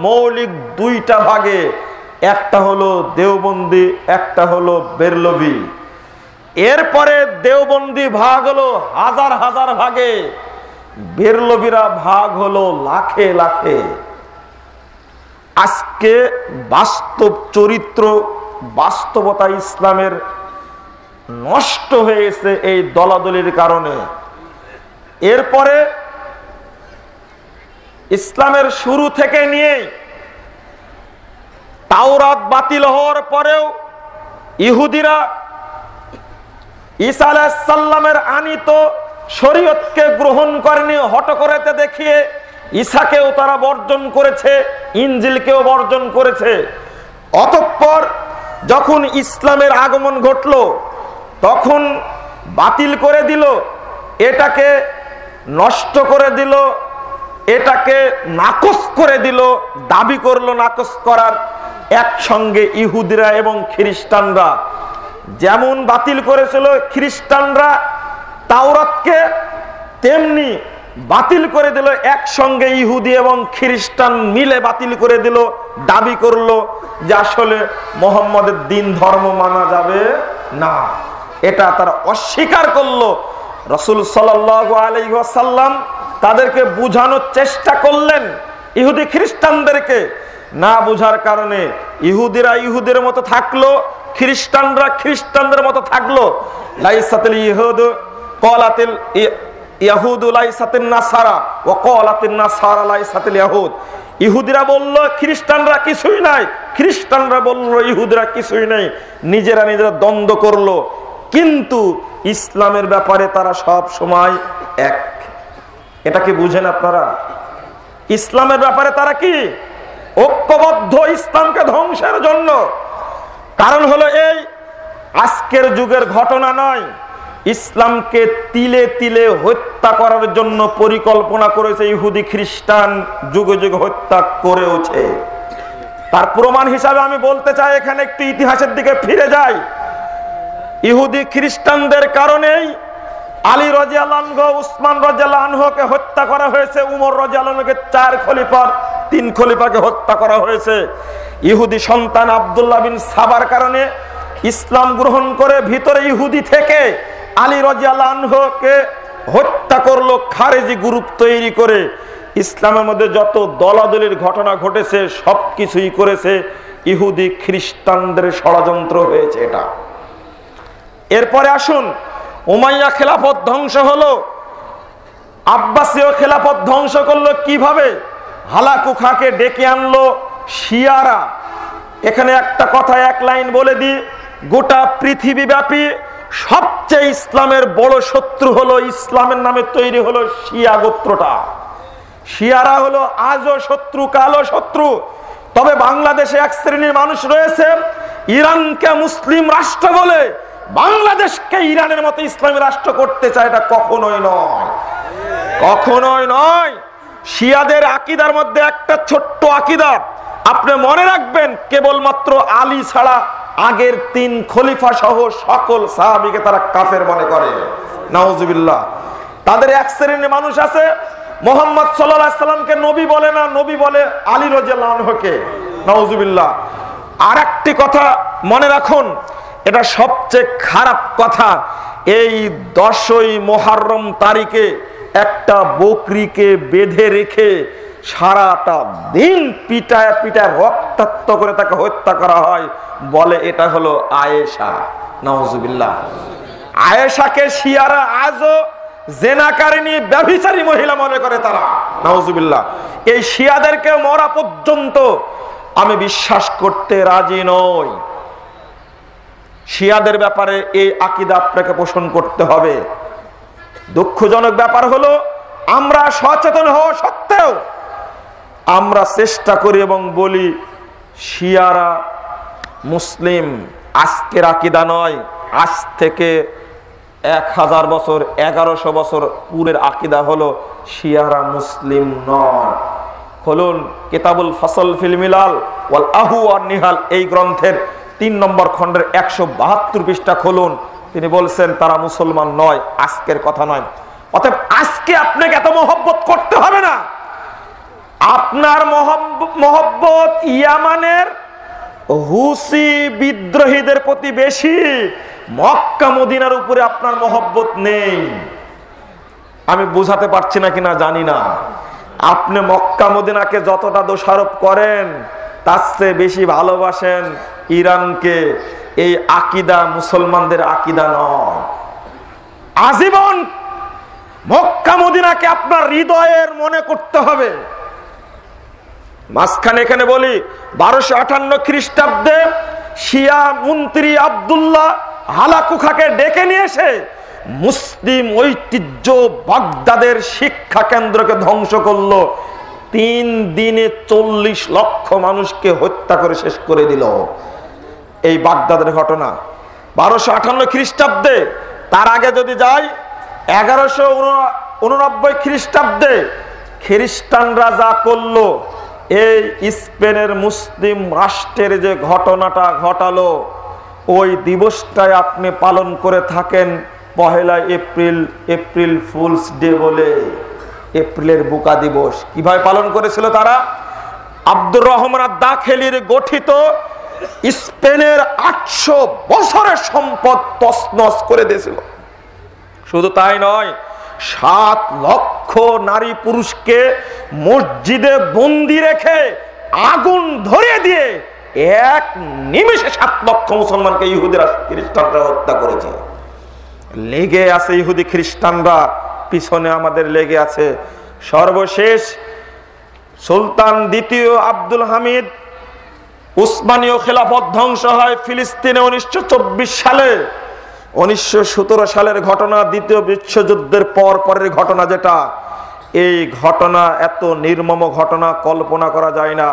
মৌলিক দুইটা ভাগে, একটা হলো দেওবন্দি, একটা হলো বেরলভি। এরপরে দেওবন্দি ভাগ হলো হাজার হাজার ভাগে, বেরলভিরা ভাগ হলো লাখে লাখে। আজকে বাস্তব চরিত্র, বাস্তবতা ইসলামের নষ্ট হয়ে গেছে এই দলাদলির কারণে। এরপরে ইসলামের শুরু থেকে নিয়ে তাওরাত বাতিল হওয়ার পরেও ইহুদিরা ঈসা আলাইহিস সালামের আনিত শরীয়তকে গ্রহণ করেনি, হটকরেতে দেখিয়ে ঈসাকেও তারা বর্জন করেছে, ইনজিলকেও বর্জন করেছে। অতঃপর যখন ইসলামের আগমন ঘটলো তখন বাতিল করে দিল, এটাকে নষ্ট করে দিল, এটাকে নাকচ করে দিল, দাবি করলো নাকচ করার। একসঙ্গে ইহুদিরা এবং খ্রিস্টানরা যেমন বাতিল করেছিল খ্রিস্টানরা তাওরাতকে, তেমনি বাতিল করে দিল, একসঙ্গে ইহুদি এবং খ্রিস্টান মিলে বাতিল করে দিল, দাবি করলো যে আসলে মুহাম্মদের দ্বীন ধর্ম মানা যাবে না। এটা তারা অস্বীকার করলো। রাসূল সাল্লাল্লাহু আলাইহি ওয়াসাল্লাম তাদেরকে বুঝানোর চেষ্টা করলেন, ইহুদি খ্রিস্টানদেরকে। না বুঝার কারণে ইহুদিরা ইহুদের মতো থাকলো, খ্রিস্টানরা খ্রিস্টানদের মতো থাকলো। লাইসাতিল ইহুদু ক্বালাতিল ইয়াহুদু লাইসাতিন নাসারা ওয়া ক্বালাতিন নাসারা লাইসাতিল ইয়াহুদ। ইহুদিরা বলল খ্রিস্টানরা কিছুই নাই, খ্রিস্টানরা বলল ইহুদিরা কিছুই নাই, নিজেরা নিজেরা দ্বন্দ্ব করলো। কিন্তু ইসলামের ব্যাপারে তারা সব সময় এক। এটা কি বুঝেন আপনারা? ইসলামের ব্যাপারে তারা কি ঐক্যবদ্ধ ইসলামকে ধ্বংসের জন্য। কারণ হলো এই, আজকের যুগের ঘটনা নয়, ইসলামকে তিলে তিলে হত্যা করার জন্য পরিকল্পনা করেছে ইহুদি খ্রিস্টান, যুগে যুগে হত্যা করেওছে। তার প্রমাণ হিসাবে আমি বলতে চাই, এখানে একটু ইতিহাসের দিকে ফিরে যাই। ইহুদি খ্রিস্টানদের কারণেই আলী রাদিয়াল্লাহু আনহু, উসমান রাদিয়াল্লাহু আনহুকে হত্যা করা হয়েছে, উমর রাদিয়াল্লাহু আনহুকে 4 খলিফার 3 খলিফাকে হত্যা করা হয়েছে। ইহুদি সন্তান আব্দুল্লাহ বিন সাবার কারণে ইসলাম গ্রহণ করে ভিতরে ইহুদি থেকে আলী রাদিয়াল্লাহু আনহুকে হত্যা করলো খারেজি গ্রুপ তৈরি করে। ইসলামের মধ্যে যত দলাদলির ঘটনা ঘটেছে সবকিছুই করেছে ইহুদি খ্রিস্টানদের ষড়যন্ত্র হয়েছে এটা। এরপরে আসুন, উমাইয়া খেলাফত ধ্বংস হলো, আব্বাসীয় খেলাফত ধ্বংস করলো কিভাবে? হালাকু খাঁকে ডেকে আনলো শিয়ারা। এখানে একটা কথা এক লাইন বলে দিই, গোটা পৃথিবীব্যাপী সবচেয়ে ইসলামের বড় শত্রু হলো, ইসলামের নামে তৈরি হলো শিয়া গোত্রটা। শিয়ারা হলো আজও শত্রু, কালো শত্রু। তবে বাংলাদেশে এক শ্রেণীর মানুষ রয়েছে ইরানকে মুসলিম রাষ্ট্র বলে বাংলাদেশকে ইরানের মতো ইসলামী রাষ্ট্র করতে চায়। এটা কখনোই নয়, কখনোই নয়। শিয়াদের আকীদার মধ্যে একটা ছোট্ট আকীদা আপনি মনে রাখবেন, কেবলমাত্র আলী ছাড়া আগের 3 খলিফা সহ সকল সাহাবীকে তারা কাফের মনে করে। নাউজুবিল্লাহ। তাদের এক শ্রেণীর মানুষ আছে মুহাম্মদ সাল্লাল্লাহু আলাইহি সাল্লামকে নবী বলে না, নবী বলে আলী রাদিয়াল্লাহু আনহুকে। নাউজুবিল্লাহ। আরেকটি কথা মনে রাখুন, এটা সবচেয়ে খারাপ কথা, এই 10ই মুহররম তারিখে একটা বকরিকে বেঁধে রেখে সারাটা দিন পিটায় পিটায় রক্তাক্ত করে তাকে হত্যা করা হয়, বলে এটা হলো আয়েশা। নাউজুবিল্লাহ। আয়েশাকে শিয়ারা আজও জেনাকারিনী ব্যভিচারী মহিলা মনে করে তারা। নাউজুবিল্লাহ। এই শিয়াদেরকে মরা পর্যন্ত আমি বিশ্বাস করতে রাজি নই। শিয়াদের ব্যাপারে এই আকীদা আপনাকে পোষণ করতে হবে। দুঃখজনক ব্যাপার হলো, আমরা সচেতন হওয়া সত্ত্বেও আমরা চেষ্টা করি এবং বলি শিয়ারা মুসলিম। আজকের আকীদা নয়, আজ থেকে 1000 বছর 1100 বছর পূর্বের আকীদা হলো শিয়ারা মুসলিম নয়। খুলুন কিতাবুল ফসল ফিল মিলাল ওয়াল আহু ওয়ান নিহাল, এই গ্রন্থের 3 নম্বর খণ্ডের 172 পৃষ্ঠা খুলুন। তিনি বলছেন তারা মুসলমান নয়, আজকের কথা নয়। অতএব আজকে আপনাকে এত মহব্বত করতে হবে না। আপনার মহব্বত ইয়ামানের হুসি বিদ্রোহীদের প্রতি বেশি, মক্কা মদিনার উপরে আপনার মহব্বত নেই। আমি বুঝাতে পারছি না কিনা জানি না। আপনি মক্কা মদিনাকে যতটা দোষারোপ করেন তার চেয়ে বেশি ভালোবাসেন ইরানকে। এই আকীদা মুসলমানদের আকীদা নয়। আজীবন মক্কা মদিনাকে আপনার হৃদয়ের মনে করতে হবে। মাঝখানে এখানে বলি 1258 খ্রিস্টাব্দে শিয়া মন্ত্রী আব্দুল্লাহ হালাকুখাকে ডেকে নিয়ে এসে মুসলিম ঐতিহ্য বাগদাদের শিক্ষা কেন্দ্রকে ধ্বংস করলো। 3 দিনে 40 লক্ষ মানুষকে হত্যা করে শেষ করে দিল। এই বাগদাদের ঘটনা 1258 খ্রিস্টাব্দে। তার আগে যদি যাই 1189 খ্রিস্টাব্দে খ্রিস্টানরা যা করলো, এই স্পেনের মুসলিম রাষ্ট্রের যে ঘটনাটা ঘটালো, ওই দিবসটাই আপনি পালন করে থাকেন 1 এপ্রিল, এপ্রিল ফুলস ডে বলে, এপ্রিলের বুকা দিবস। কিভাবে পালন করেছিল তারা? আব্দুর রহমান আদ-দাখিলির গঠিত স্পেনের 800 বছরের সম্পদ তছনছ করে দিয়েছিল। শুধু তাই নয়, 7 লক্ষ নারী পুরুষকে মসজিদে বন্দি রেখে আগুন ধরিয়ে দিয়ে 1 নিমেষে 7 লক্ষ মুসলমানকে ইহুদিরা খ্রিস্টানরা হত্যা করেছে। লেগে আছে ইহুদি খ্রিস্টানরা, পিছনে আমাদের লেগে আছে। সর্বশেষ সুলতান দ্বিতীয় আব্দুল হামিদ উসমানীয় খেলাফত ধ্বংস হয় ফিলিস্তিনে 1924 সালে। 1917 সালের ঘটনা, দ্বিতীয় বিশ্বযুদ্ধের পরের ঘটনা যেটা, এই ঘটনা এত নির্মম ঘটনা কল্পনা করা যায় না।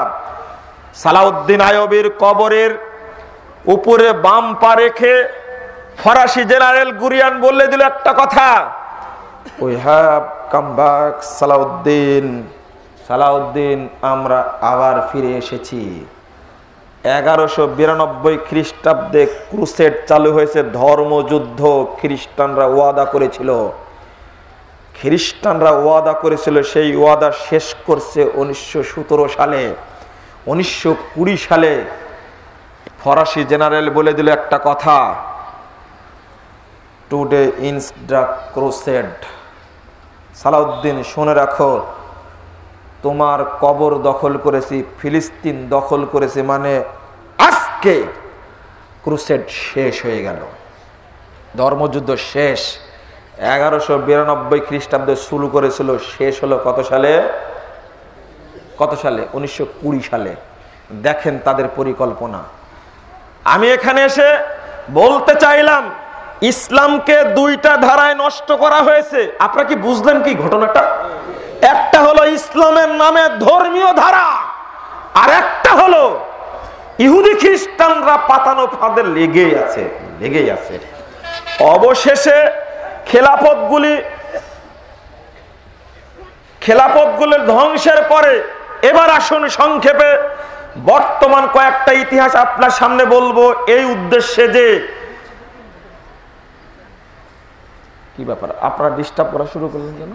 সালাউদ্দিন আইয়ুবীর কবরের উপরে বাম পা রেখে ফরাসি জেনারেল গুরিয়ান বলে দিল একটা কথা, we have come back Salahuddin. Salahuddin, আমরা আবার ফিরে এসেছি। 1192 খ্রিস্টাব্দে ক্রুসেড চালু হয়েছে, ধর্মযুদ্ধ। খ্রিস্টানরা ওয়াদা করেছিল, সেই ওয়াদা শেষ করছে 1917 সালে। 1920 সালে ফরাসি জেনারেল বলে দিল একটা কথা, today ends the crusade. Salahuddin, শুনে রাখো, তোমার কবর দখল করেছি, ফিলিস্তিন দখল করেছি, মানে আজকে ক্রুসেড শেষ হয়ে গেল, ধর্মযুদ্ধ শেষ। 1192 খ্রিস্টাব্দে শুরু করেছিল, শেষ হলো কত সালে? 1920 সালে। দেখেন তাদের পরিকল্পনা। আমি এখানে এসে বলতে চাইলাম, ইসলামকে 2টা ধারায় নষ্ট করা হয়েছে। আপনারা কি বুঝলেন কি ঘটনাটা? একটা হলো ইসলামের নামে ধর্মীয় ধারা, আর একটা হলো ইহুদি খ্রিস্টানরা পাতানো ফাঁদে লেগেই আছে। অবশেষে খেলাফতগুলি খেলাফতগুলোর ধ্বংসের পরে এবার আসুন সংক্ষেপে বর্তমান কয়েকটা ইতিহাস আপনার সামনে বলবো, এই উদ্দেশ্যে যে কি ব্যাপার আপনারা ডিস্টার্ব করা শুরু করলেন কেন?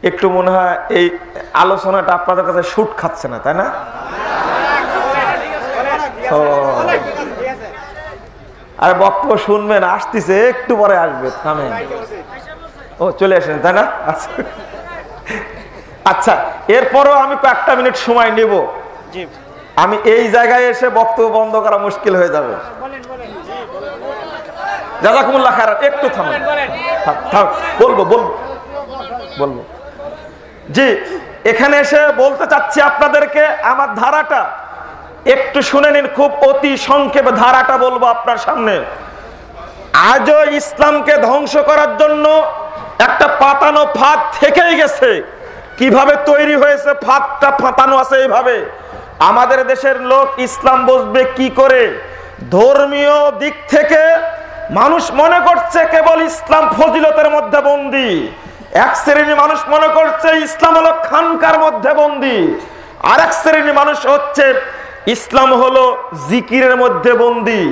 একটু মনে হয় এই আলোচনাটা আপনাদের কাছে শুট খাচ্ছে না, তাই না? আরে বক্তব্য শুনবেন, আসতেছে, একটু পরে আসবে, থামেন। ও চলে আসেন, তাই না? আচ্ছা, এরপরও আমি কয়েকটা মিনিট সময় নেব। আমি এই জায়গায় এসে বক্তব্য বন্ধ করা মুশকিল হয়ে যাবে। জাযাকুমুল্লাহ খায়রান, একটু থামেন, বলবো বলবো বলবো জি। এখানে এসে বলতে চাচ্ছি আপনাদেরকে, আমার ধারাটা একটু শুনে নিন, খুব অতি সংক্ষেপে ধারাটা বলবো আপনার সামনে। আজও ইসলামকে ধ্বংস করার জন্য একটা পাতানো ফাঁদ থেকেই গেছে। কিভাবে তৈরি হয়েছে ফাঁদটা? পাতানো আছে এইভাবে। আমাদের দেশের লোক ইসলাম বুঝবে কি করে? ধর্মীয় দিক থেকে মানুষ মনে করছে কেবল ইসলাম ফজিলতের মধ্যে বন্দী। এক শ্রেণীর মানুষ মনে করছে ইসলাম হলো খানকার মধ্যে বন্দী। আর এক শ্রেণীর মানুষ হচ্ছে ইসলাম হলো জিকিরের মধ্যে বন্দী।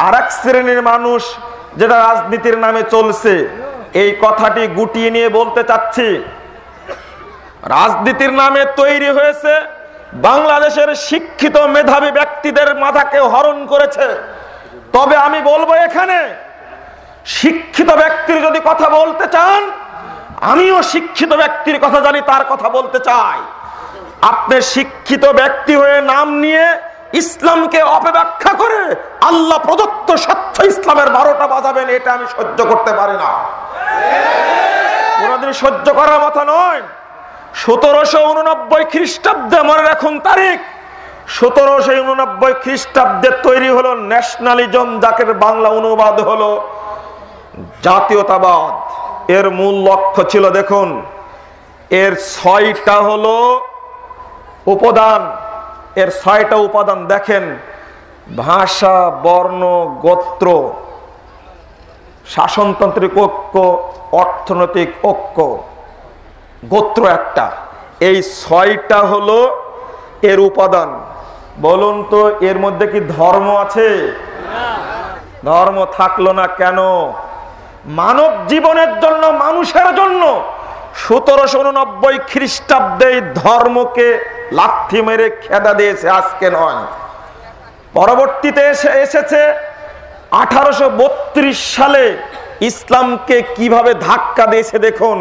আর এক শ্রেণীর মানুষ যেটা রাজনীতির নামে চলছে, এই কথাটি গুটিয়ে নিয়ে বলতে চাচ্ছি। রাজনীতির নামে তৈরি হয়েছে, বাংলাদেশের শিক্ষিত মেধাবী ব্যক্তিদের মাথাকে হরণ করেছে। তবে আমি বলবো, এখানে শিক্ষিত ব্যক্তির যদি কথা বলতে চান, আমিও শিক্ষিত ব্যক্তির কথা জানি, তার কথা বলতে চাই। আপনি শিক্ষিত ব্যক্তি হয়ে নাম নিয়ে ইসলামকে অপব্যাখ্যা করে আল্লাহ প্রদত্ত সত্য ইসলামের 12টা বাজাবেন, এটা আমি সহ্য করতে পারি না, কোনদিন সহ্য করার মতো নয়। 1789 খ্রিস্টাব্দে, মনে রাখুন তারিখ, 1789 খ্রিস্টাব্দে তৈরি হলো ন্যাশনালিজম, যাকে বাংলা অনুবাদ হলো জাতীয়তাবাদ। এর মূল লক্ষ্য ছিল, দেখুন, এর 6টা হলো উপাদান। এর 6টা উপাদান দেখেন: ভাষা, বর্ণ, গোত্র, শাসনতান্ত্রিক ঐক্য, অর্থনৈতিক ঐক্য, গোত্র একটা। এই 6টা হলো এর উপাদান। বলুন তো, এর মধ্যে কি ধর্ম আছে? ধর্ম থাকলো না কেন? মানব জীবনের জন্য, মানুষের জন্য 1789 খ্রিস্টাব্দে ধর্মকে লাথি মেরে খেদা দিয়েছে, আজকে নয়। পরবর্তীতে এসেছে 1832 সালে ইসলামকে কিভাবে ধাক্কা দিয়েছে দেখুন।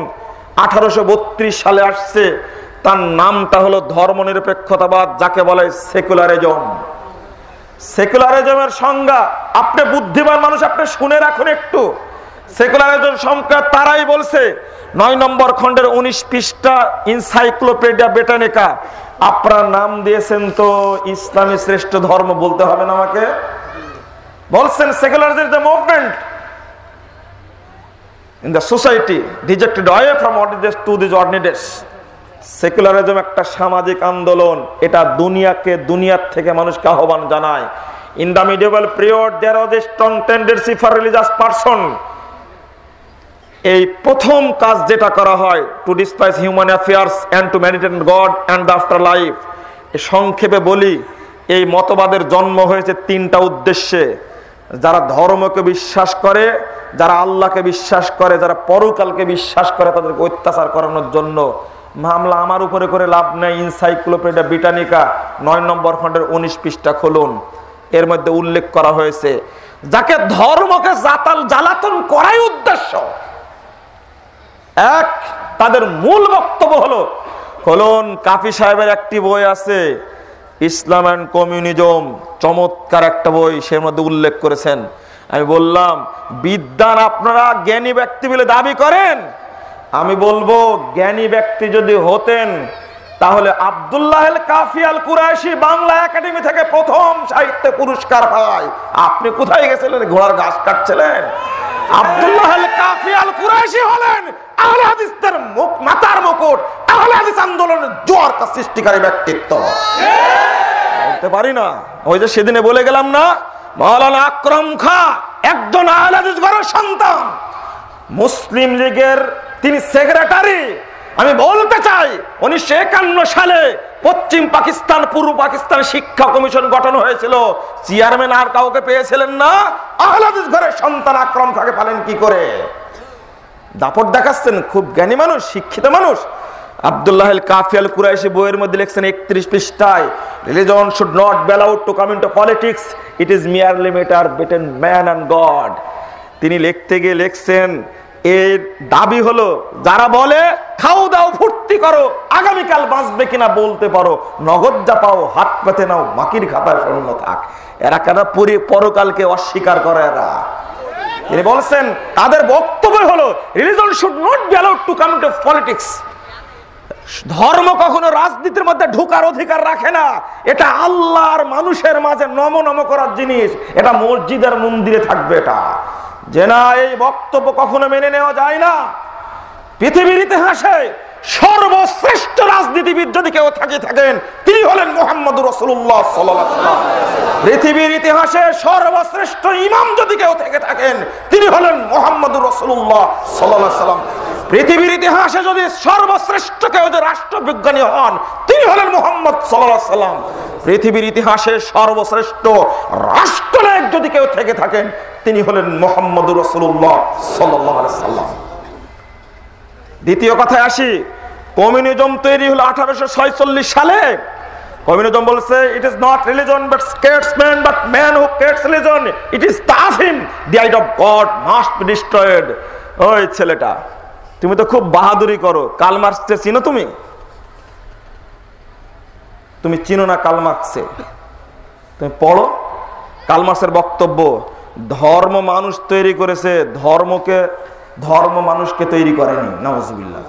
1832 সালে আসছে, তার নামটা হলো ধর্মনিরপেক্ষতাবাদ, যাকে বলে সেকুলারিজম। সেকুলারিজমের সংজ্ঞা আপনি বুদ্ধিমান মানুষ, আপনি শুনে রাখুন একটু। সেকুলারিজম সংজ্ঞা তারাই বলছে, 9 নম্বর খণ্ডের 19 পৃষ্ঠা এনসাইক্লোপিডিয়া ব্রিটানিকা। আপনার নাম দিয়েছেন তো ইসলামী শ্রেষ্ঠ ধর্ম, বলতে হবে না আমাকে? বলছেন secularism is the movement in the society rejected away from ordinary to these ordinary. Secularism একটা সামাজিক আন্দোলন, এটা দুনিয়ার থেকে মানুষকে আহ্বান জানায়। In the medieval period there was a strong tendency for religious person. এই প্রথম কাজ যেটা করা হয়, to despise human affairs and to meditate on God and the afterlife. সংক্ষেপে বলি, এই মতবাদের জন্ম হয়েছে 3টা উদ্দেশ্যে। যারা ধর্মকে বিশ্বাস করে, যারা আল্লাহকে বিশ্বাস করে, যারা পরকালকে বিশ্বাস করে, তাদেরকে অত্যাচার করানোর জন্য। মামলা আমার উপরে করে লাভ নেই। এনসাইক্লোপিডিয়া ব্রিটানিকা 9 নম্বর খণ্ডের 19 পৃষ্ঠা খুলুন, এর মধ্যে উল্লেখ করা হয়েছে, যাকে ধর্মকে জ্বালাতন করাই উদ্দেশ্য। এক, তাদের মূল বক্তব্য হলো, খুলুন, কাফি সাহেবের একটি বই আছে, ইসলাম অ্যান্ড কমিউনিজম, চমৎকার একটা বই, সের মধ্যে উল্লেখ করেছেন। আমি বললাম, বিদ্যান আপনারা জ্ঞানী ব্যক্তি বলে দাবি করেন, আমি বলবো জ্ঞানী ব্যক্তি যদি হতেন তাহলে আব্দুল্লাহ আল কাফি আল কুরাইশি বাংলা একাডেমি থেকে প্রথম সাহিত্য পুরস্কার পায়। আপনি কোথায় গেছিলেন? ঘোড়ার ঘাস কাটছিলেন? আব্দুল্লাহ আল কাফি আল কুরাইশি হলেন আহলে হাদিসদের মাথার মুকুট, আহলে হাদিস আন্দোলনের জোয়ারটা সৃষ্টিকারী ব্যক্তিত্ব। বলতে পারি না? ওই যে সেদিনে বলে গেলাম না, মাওলানা আকরাম খাঁ একজন আহলে হাদিস ঘরের সন্তান, মুসলিম লীগের তিনি সেক্রেটারি। আমি বলতে চাই 1951 সালে পশ্চিম পাকিস্তান পূর্ব পাকিস্তান শিক্ষা কমিশন গঠন হয়েছিল, চেয়ারম্যান আর কাউকে পেয়েছিলেন না। আহলে হাদিস ঘরের সন্তান আকরাম খাকে পালেন কি করে? দাপট দেখাচ্ছেন, খুব জ্ঞানী মানুষ, শিক্ষিত মানুষ। আব্দুল্লাহ আল কাফি আল কুরাইশি বইয়ের মধ্যে লিখছেন 31 পৃষ্ঠায়, religion should not be allowed to come into politics, it is merely matter between man and God। তিনি লিখতে গিয়ে লিখছেন এর দাবি হলো যারা বলে খাও দাও ফুর্তি করো, আগামীকাল বাঁচবে কিনা বলতে পারো, নগদ যা পাও হাত পেতে নাও, মাকির খাতায় শূন্য থাক। এরা কেন পরকালকে অস্বীকার করে? এরা তিনি বলছেন তাদের বক্তব্য হলো religion should not be allowed to come into politics। ধর্ম কখনো রাজনীতির মধ্যে ঢোকার অধিকার রাখে না। এটা আল্লাহর মানুষের মাঝে নম নম করার জিনিস, এটা মসজিদের মন্দিরে থাকবে। এটা যে না, এই বক্তব্য কখনো মেনে নেওয়া যায় না। পৃথিবীর ইতিহাসে সর্বশ্রেষ্ঠ রাজনীতিবিদ যদি কেউ থাকেন তিনি হলেন মুহাম্মদুর রাসূলুল্লাহ সাল্লাল্লাহু আলাইহি ওয়াসাল্লাম। পৃথিবীর ইতিহাসে সর্বশ্রেষ্ঠ ইমাম যদি কেউ থেকে থাকেন তিনি হলেন মুহাম্মদুর রাসূলুল্লাহ সাল্লাল্লাহু আলাইহি ওয়াসাল্লাম। পৃথিবীর ইতিহাসে যদি সর্বশ্রেষ্ঠ কেউ যদি রাষ্ট্রবিজ্ঞানী হন তিনি হলেন মুহাম্মদ সাল্লাল্লাহু আলাইহি ওয়াসাল্লাম। পৃথিবীর ইতিহাসে সর্বশ্রেষ্ঠ রাষ্ট্রনায়ক যদি কেউ থেকে থাকেন তিনি হলেন মুহাম্মদুর রাসূলুল্লাহ সাল্লাল্লাহু আলাইহি ওয়াসাল্লাম। দ্বিতীয় কথায় আসি, কমিউনিজম তৈরি হলো 1846 সালে। কমিউনিজম বলছে it is not religion but statesman but man who creates religion, it is তাফহিম, the idea of God must be destroyed. ওই ছেলেটা, তুমি তো খুব বাহাদুরি করো, কার্ল মার্কসকে চিনো? তুমি চিনো না কার্ল মার্কসকে? তুমি পড়ো কার্ল মার্কসের বক্তব্য। ধর্ম মানুষ তৈরি করেছে, ধর্ম মানুষকে তৈরি করেনি। নাউজুবিল্লাহ।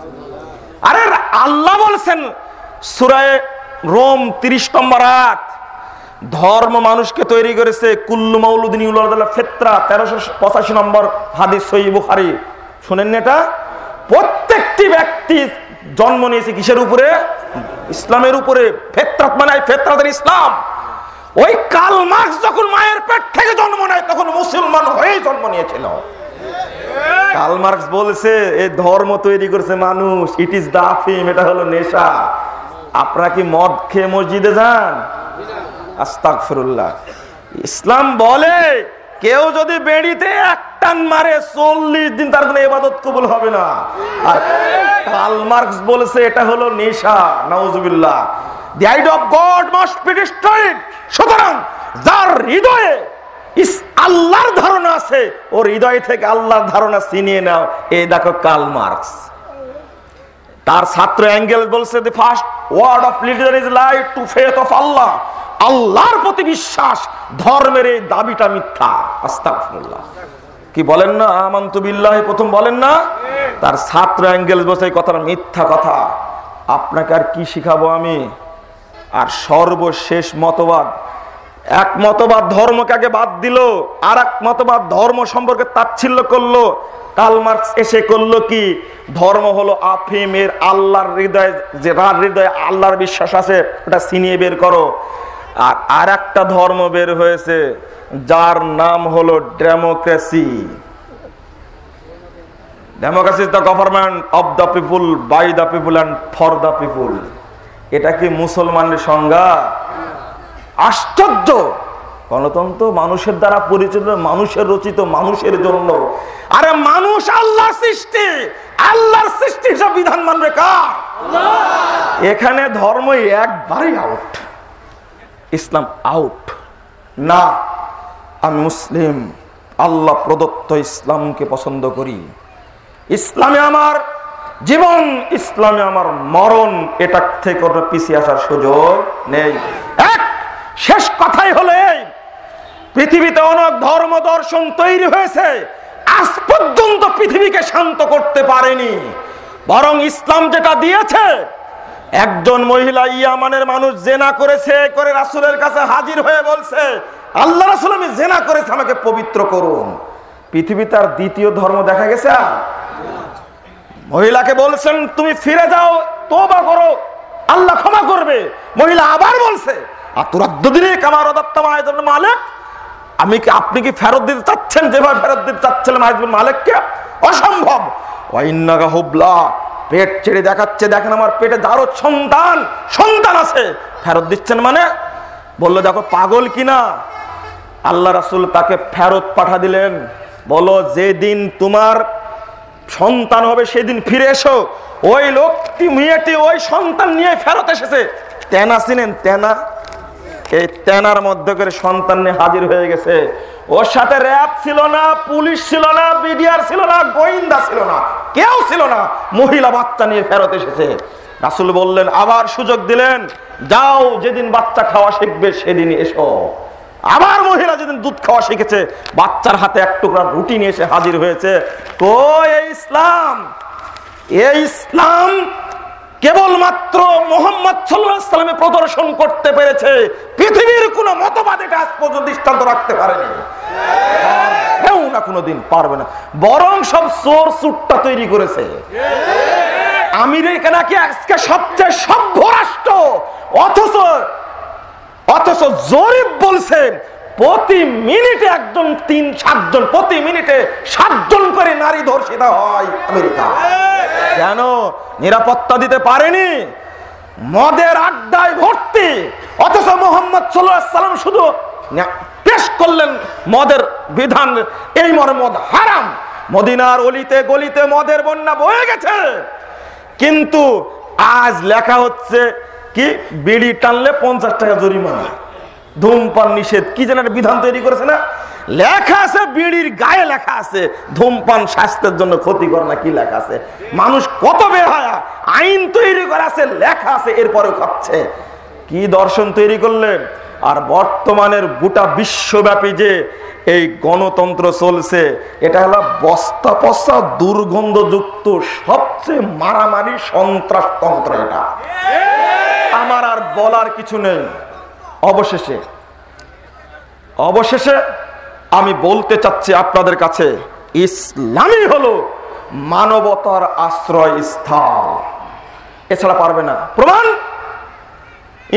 আরে আল্লাহ বলছেন সূরা রোম 30 নম্বর আয়াত, ধর্ম মানুষকে তৈরি করেছে। কুল্লু মাউলুদিন ইউলাদু আলা ফিতরা, 1385 নম্বর হাদিস সহিহ বুখারী। শুনেন এটা? প্রত্যেকটি ব্যক্তি জন্ম নিয়েছে কিসের উপরে? ইসলামের উপরে। ফিতরাত মানে ফিতরাতুল ইসলাম। ওই কার্ল মার্কস যখন মায়ের পেট থেকে জন্ম নেয় তখন মুসলমান হয়ে জন্ম নিয়েছিল। কার্ল মার্কস বলেছে এই ধর্ম তৈরি করেছে মানুষ, ইট ইজ দা আফিম, এটা হলো নেশা। আপনারা কি মদ খেয়ে মসজিদে যান? আস্তাগফিরুল্লাহ। ইসলাম বলে কেউ যদি বেড়িতে এক টান মারে 40 দিন তার কোনো ইবাদত কবুল হবে না। আর কার্ল মার্কস বলেছে এটা হলো নেশা। নাউজুবিল্লাহ। দি idea of God must be destroyed. সুতরাং যার হৃদয়ে আল্লাহর ধারণা আছে ওর হৃদয় থেকে আল্লাহর ধারণা ছিনিয়ে নাও। এই দেখো কার্ল মার্কস। তার ছাত্র এঙ্গেলস বলছে the first word of leader is light to faith of Allah. আল্লাহর প্রতি বিশ্বাস, ধর্মের এই দাবিটা মিথ্যা। আস্তাগফিরুল্লাহ। কি বলেন না? আমানতু বিল্লাহি প্রথম বলেন না? তার ছাত্র এঙ্গেলস বলছে এই কথাটা মিথ্যা কথা। আপনাকে আর কি শিখাবো আমি? আর সর্বশেষ মতবাদ, এক মতবাদ ধর্মকে আগে বাদ দিল, আর এক মতবাদ ধর্ম সম্পর্কে তাচ্ছিল্য করলো। কার্ল মার্কস এসে করলো কি? ধর্ম হলো আফিমের, আল্লাহর হৃদয়ে, যে হৃদয়ে আল্লাহর বিশ্বাস আছে ওটা ছিনিয়ে বের করো। আর একটা ধর্ম বের হয়েছে যার নাম হলো democracy. Democracy is the government of the people, by the people and for the people. এটা কি মুসলমানের সংজ্ঞা? আশ্চর্য! গণতন্ত্র মানুষের দ্বারা পরিচালিত, মানুষের রচিত, মানুষের জন্য। আরে মানুষ আল্লাহর সৃষ্টি, আল্লাহর সৃষ্টি হিসাবে বিধান মানবে কার? এখানে ধর্ম একবারই আউট, ইসলাম আউট। না, আমি মুসলিম, আল্লাহ প্রদত্ত ইসলামকে পছন্দ করি। ইসলামে আমার জীবন, ইসলামে আমার মরণ, এটা থেকে পিছিয়ে আসার সুযোগ নেই। এক শেষ কথাই হলো এই, পৃথিবীতে অনেক ধর্ম দর্শন তৈরি হয়েছে, আজ পর্যন্ত পৃথিবীকে শান্ত করতে পারেনি। বরং ইসলাম যেটা দিয়েছে, একজন মহিলা ইয়ামানের মানুষ জেনা করেছে, করে রাসূলের কাছে হাজির হয়ে বলছে আল্লাহ রাসূল আমি জেনা করেছি, আমাকে পবিত্র করুন। পৃথিবীতে আর দ্বিতীয় ধর্ম দেখা গেছে? মহিলাকে বলছেন তুমি ফিরে যাও, তওবা করো, আল্লাহ ক্ষমা করবে। মহিলা আবার বলছে মালিক, আপনি কি ফেরত দিতে চাচ্ছেন যেভাবে ফেরত দিতে চাচ্ছিলেন মালিককে? অসম্ভব। ওয়াইন্নাকা হুবলা, পেট ছেড়ে দেখাচ্ছে, দেখেন আমার পেটে দারুদ সন্তান আছে, ফেরত দিচ্ছেন মানে? বললো দেখো পাগল কিনা। আল্লাহ রাসূল তাকে ফেরত পাঠা দিলেন, বলো যেদিন তোমার সন্তান হবে সেদিন ফিরে এসো। ওই লোকটি মেয়েটি ওই সন্তান নিয়ে ফেরত এসেছে। তেনা চিনেন? তেনা, এই তেনার মধ্যে করে সন্তান নিয়ে হাজির হয়ে গেছে। ওর সাথে র‍্যাব ছিল না, পুলিশ ছিল না, বিডিআর ছিল না, গোয়েন্দা ছিল না, কেউ ছিল না, মহিলা বাচ্চা নিয়ে ফেরত এসেছে। রাসূল বললেন, আবার সুযোগ দিলেন, যাও যেদিন বাচ্চা খাওয়া শিখবে সেদিন এসো। আবার মহিলা যেদিন দুধ খাওয়া শিখেছে, বাচ্চার হাতে এক টুকরা রুটি নিয়ে এসে হাজির হয়েছে। তো এই ইসলাম কেবলমাত্র মুহাম্মদ সাল্লাল্লাহু আলাইহি ওয়াসাল্লামে প্রদর্শন করতে পেরেছে, পৃথিবীর কোন মতবাদ এটা আজ পর্যন্ত দৃষ্টান্ত রাখতে পারেনি, কেউ না কোনোদিন পারবে না। বরং সব চোর চুট্টা তৈরি করেছে। আমেরিকা নাকি আজকে সবচেয়ে সভ্য রাষ্ট্র, অথচ জরিপ বলছে প্রতি মিনিটে 3-7 জন, প্রতি মিনিটে 7 জন করে নারী ধর্ষিত হয় আমেরিকা। কেন? নিরাপত্তা দিতে পারেনি, মদের আড্ডায় ভর্তি। অথচ মুহাম্মদ সাল্লাল্লাহু আলাইহি ওয়াসাল্লাম শুধু পেশ করলেন মদের বিধান, এই মদ হারাম। মদিনার অলিতে গলিতে মদের বন্যা বয়ে গেছে, কিন্তু আজ লেখা হচ্ছে কি, বিড়ি টানলে 50 টাকা জরিমানা, ধূমপান নিষেধ, কি যেন একটা বিধান তৈরি করেছে না, লেখা আছে বিড়ির গায়ে লেখা আছে ধূমপান স্বাস্থ্যের জন্য ক্ষতিকর না, কি লেখা আছে। মানুষ কত বেহায়া, আইন তৈরি করা আছে, লেখা আছে, এরপরেও খাচ্ছে। কি দর্শন তৈরি করলেন। আর বর্তমানের গোটা বিশ্বব্যাপী যে এই গণতন্ত্র চলছে, এটা হলো বস্তা পচা দুর্গন্ধযুক্ত সবচেয়ে মারামারি সন্ত্রাসতন্ত্র। এটা আমার আর বলার কিছু নেই। অবশেষে আমি বলতে চাচ্ছি আপনাদের কাছে, ইসলামই হলো মানবতার আশ্রয় স্থল, এছাড়া পারবে না। প্রমাণ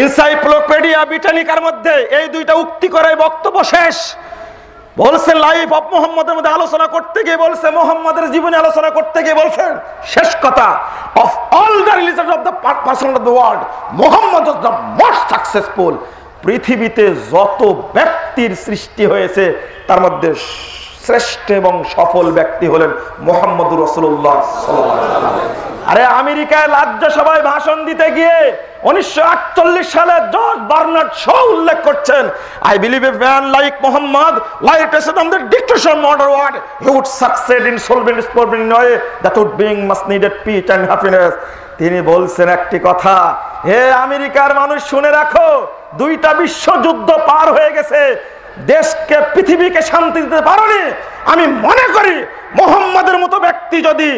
এনসাইক্লোপিডিয়া ব্রিটানিকার মধ্যে এই দুইটা উক্তি করে বক্তব্য শেষ। বলছে লাইফ অফ মুহাম্মদের মধ্যে আলোচনা করতে গিয়ে বলছে, মুহাম্মদের জীবনে আলোচনা করতে গিয়ে বলছেন, শেষ কথা, of all the religion of the person of the world, Muhammad is the most successful. পৃথিবীতে যত ব্যক্তির সৃষ্টি হয়েছে তার মধ্যে শ্রেষ্ঠ এবং সফল ব্যক্তি হলেন মুহাম্মদুর রাসূলুল্লাহ সাল্লাল্লাহু আলাইহি ওয়াসাল্লাম। আরে আমেরিকায় রাজ্যসভায় ভাষণ দিতে গিয়ে 1948 সালে জর্জ বার্নার্ড শ উল্লেখ করছেন, I believe a man like Muhammad light a on the dictation modern world he would succeed in solving this problem in way that would bring mass needed peace and happiness. তিনি বলছেন একটি কথা, হে আমেরিকার মানুষ শুনে রাখো, 2টা বিশ্বযুদ্ধ পার হয়ে গেছে, দেশকে পৃথিবীকে শান্তি দিতে পারেনি। আমি মনে করি মুহাম্মদের মতো ব্যক্তি যদি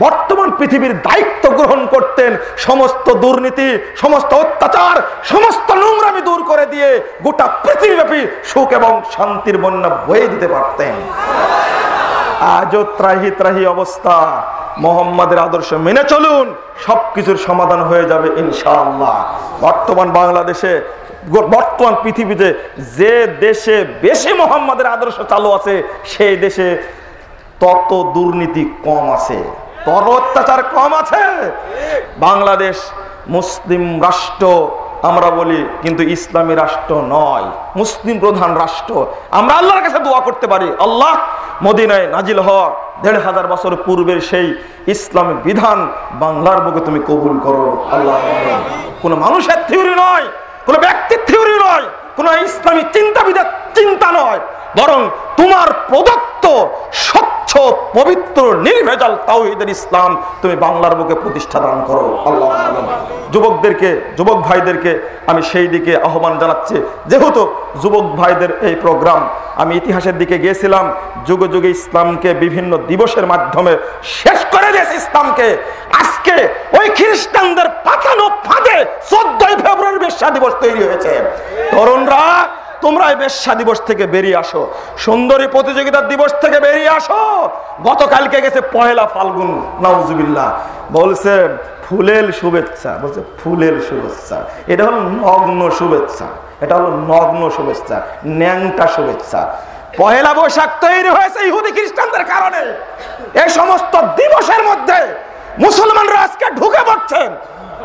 বর্তমান পৃথিবীর দায়িত্ব গ্রহণ করতেন, সমস্ত দুর্নীতি, সমস্ত অত্যাচার, সমস্ত নোংরামি দূর করে দিয়ে গোটা পৃথিবীব্যাপী সুখ এবং শান্তির বন্যা বয়ে দিতে পারতেন। আজও ত্রাহি অবস্থা। মুহাম্মাদের আদর্শ মেনে চলুন, সবকিছুর সমাধান হয়ে যাবে ইনশাআল্লাহ। বর্তমান বাংলাদেশে, বর্তমান পৃথিবীতে যে দেশে বেশি মুহাম্মাদের আদর্শ চালু আছে, সেই দেশে তত দুর্নীতি কম আছে, তত অত্যাচার কম আছে। বাংলাদেশ মুসলিম রাষ্ট্র আমরা বলি, কিন্তু ইসলামী রাষ্ট্র নয়, মুসলিম প্রধান রাষ্ট্র। আমরা আল্লাহর কাছে দোয়া করতে পারি, আল্লাহ মদিনায় নাজিল হওয়া 1500 বছর পূর্বের সেই ইসলামী বিধান বাংলার বুকে তুমি কবুল করো আল্লাহ। কোন মানুষের থিওরি নয়, কোন ব্যক্তির থিওরি নয়, কোন ইসলামী চিন্তাবিদের চিন্তা নয়, বরং তোমার প্রদত্ত স্বচ্ছ পবিত্র নির্ভেজাল তাওহীদের ইসলাম তুমি বাংলার বুকে প্রতিষ্ঠা দান করো আল্লাহ। যুবক ভাইদেরকে আমি সেই দিকে আহ্বান জানাচ্ছি। যেহেতু যুবক ভাইদের এই প্রোগ্রাম, আমি ইতিহাসের দিকে গিয়েছিলাম, যুগে যুগে ইসলামকে বিভিন্ন দিবসের মাধ্যমে শেষ করে দিয়েছে ইসলামকে। আজকে ওই খ্রিস্টানদের পাতানো ফাঁদে 14 ফেব্রুয়ারি বেশ্যা দিবস তৈরি হয়েছে। তরুণরা, তোমরা এই বেশ্যা দিবস থেকে বেরিয়ে আসো, সুন্দরী প্রতিযোগিতার দিবস থেকে বেরিয়ে আসো। গতকালকে গেছে 1 ফাল্গুন, নাউজুবিল্লাহ, বলছে ফুলেল শুভেচ্ছা, বলছে ফুলেল শুভেচ্ছা। এটা হলো নগ্ন শুভেচ্ছা, এটা হলো নগ্ন শুভেচ্ছা, ন্যাংটা শুভেচ্ছা। পহেলা বৈশাখ তৈরি হয়েছে ইহুদি খ্রিস্টানদের কারণে। এই সমস্ত দিবসের মধ্যে মুসলমানরা আজকে ঢুকে পড়ছেন।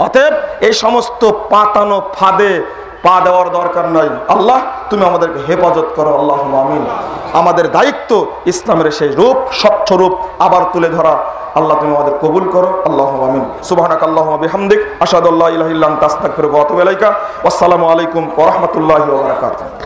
অতএব এই সমস্ত পাতানো ফাঁদে পা দেওয়ার দরকার নাই। আল্লাহ তুমি আমাদেরকে হেফাজত করো, আল্লাহুম্মা আমিন। আমাদের দায়িত্ব ইসলামের সেই রূপ, স্বচ্ছ রূপ আবার তুলে ধরা। আল্লাহ তুমি আমাদের কবুল করো, আল্লাহুম্মা আমিন। সুবহানাকাল্লাহুম্মা বিহামদিক আশহাদু আল্লা ইলাহা ইল্লা আনতা আস্তাগফিরুকা ওয়া আতুবু ইলাইকা। ওয়াসসালামু আলাইকুম ওয়া রাহমাতুল্লাহি ওয়া বারাকাতুহু।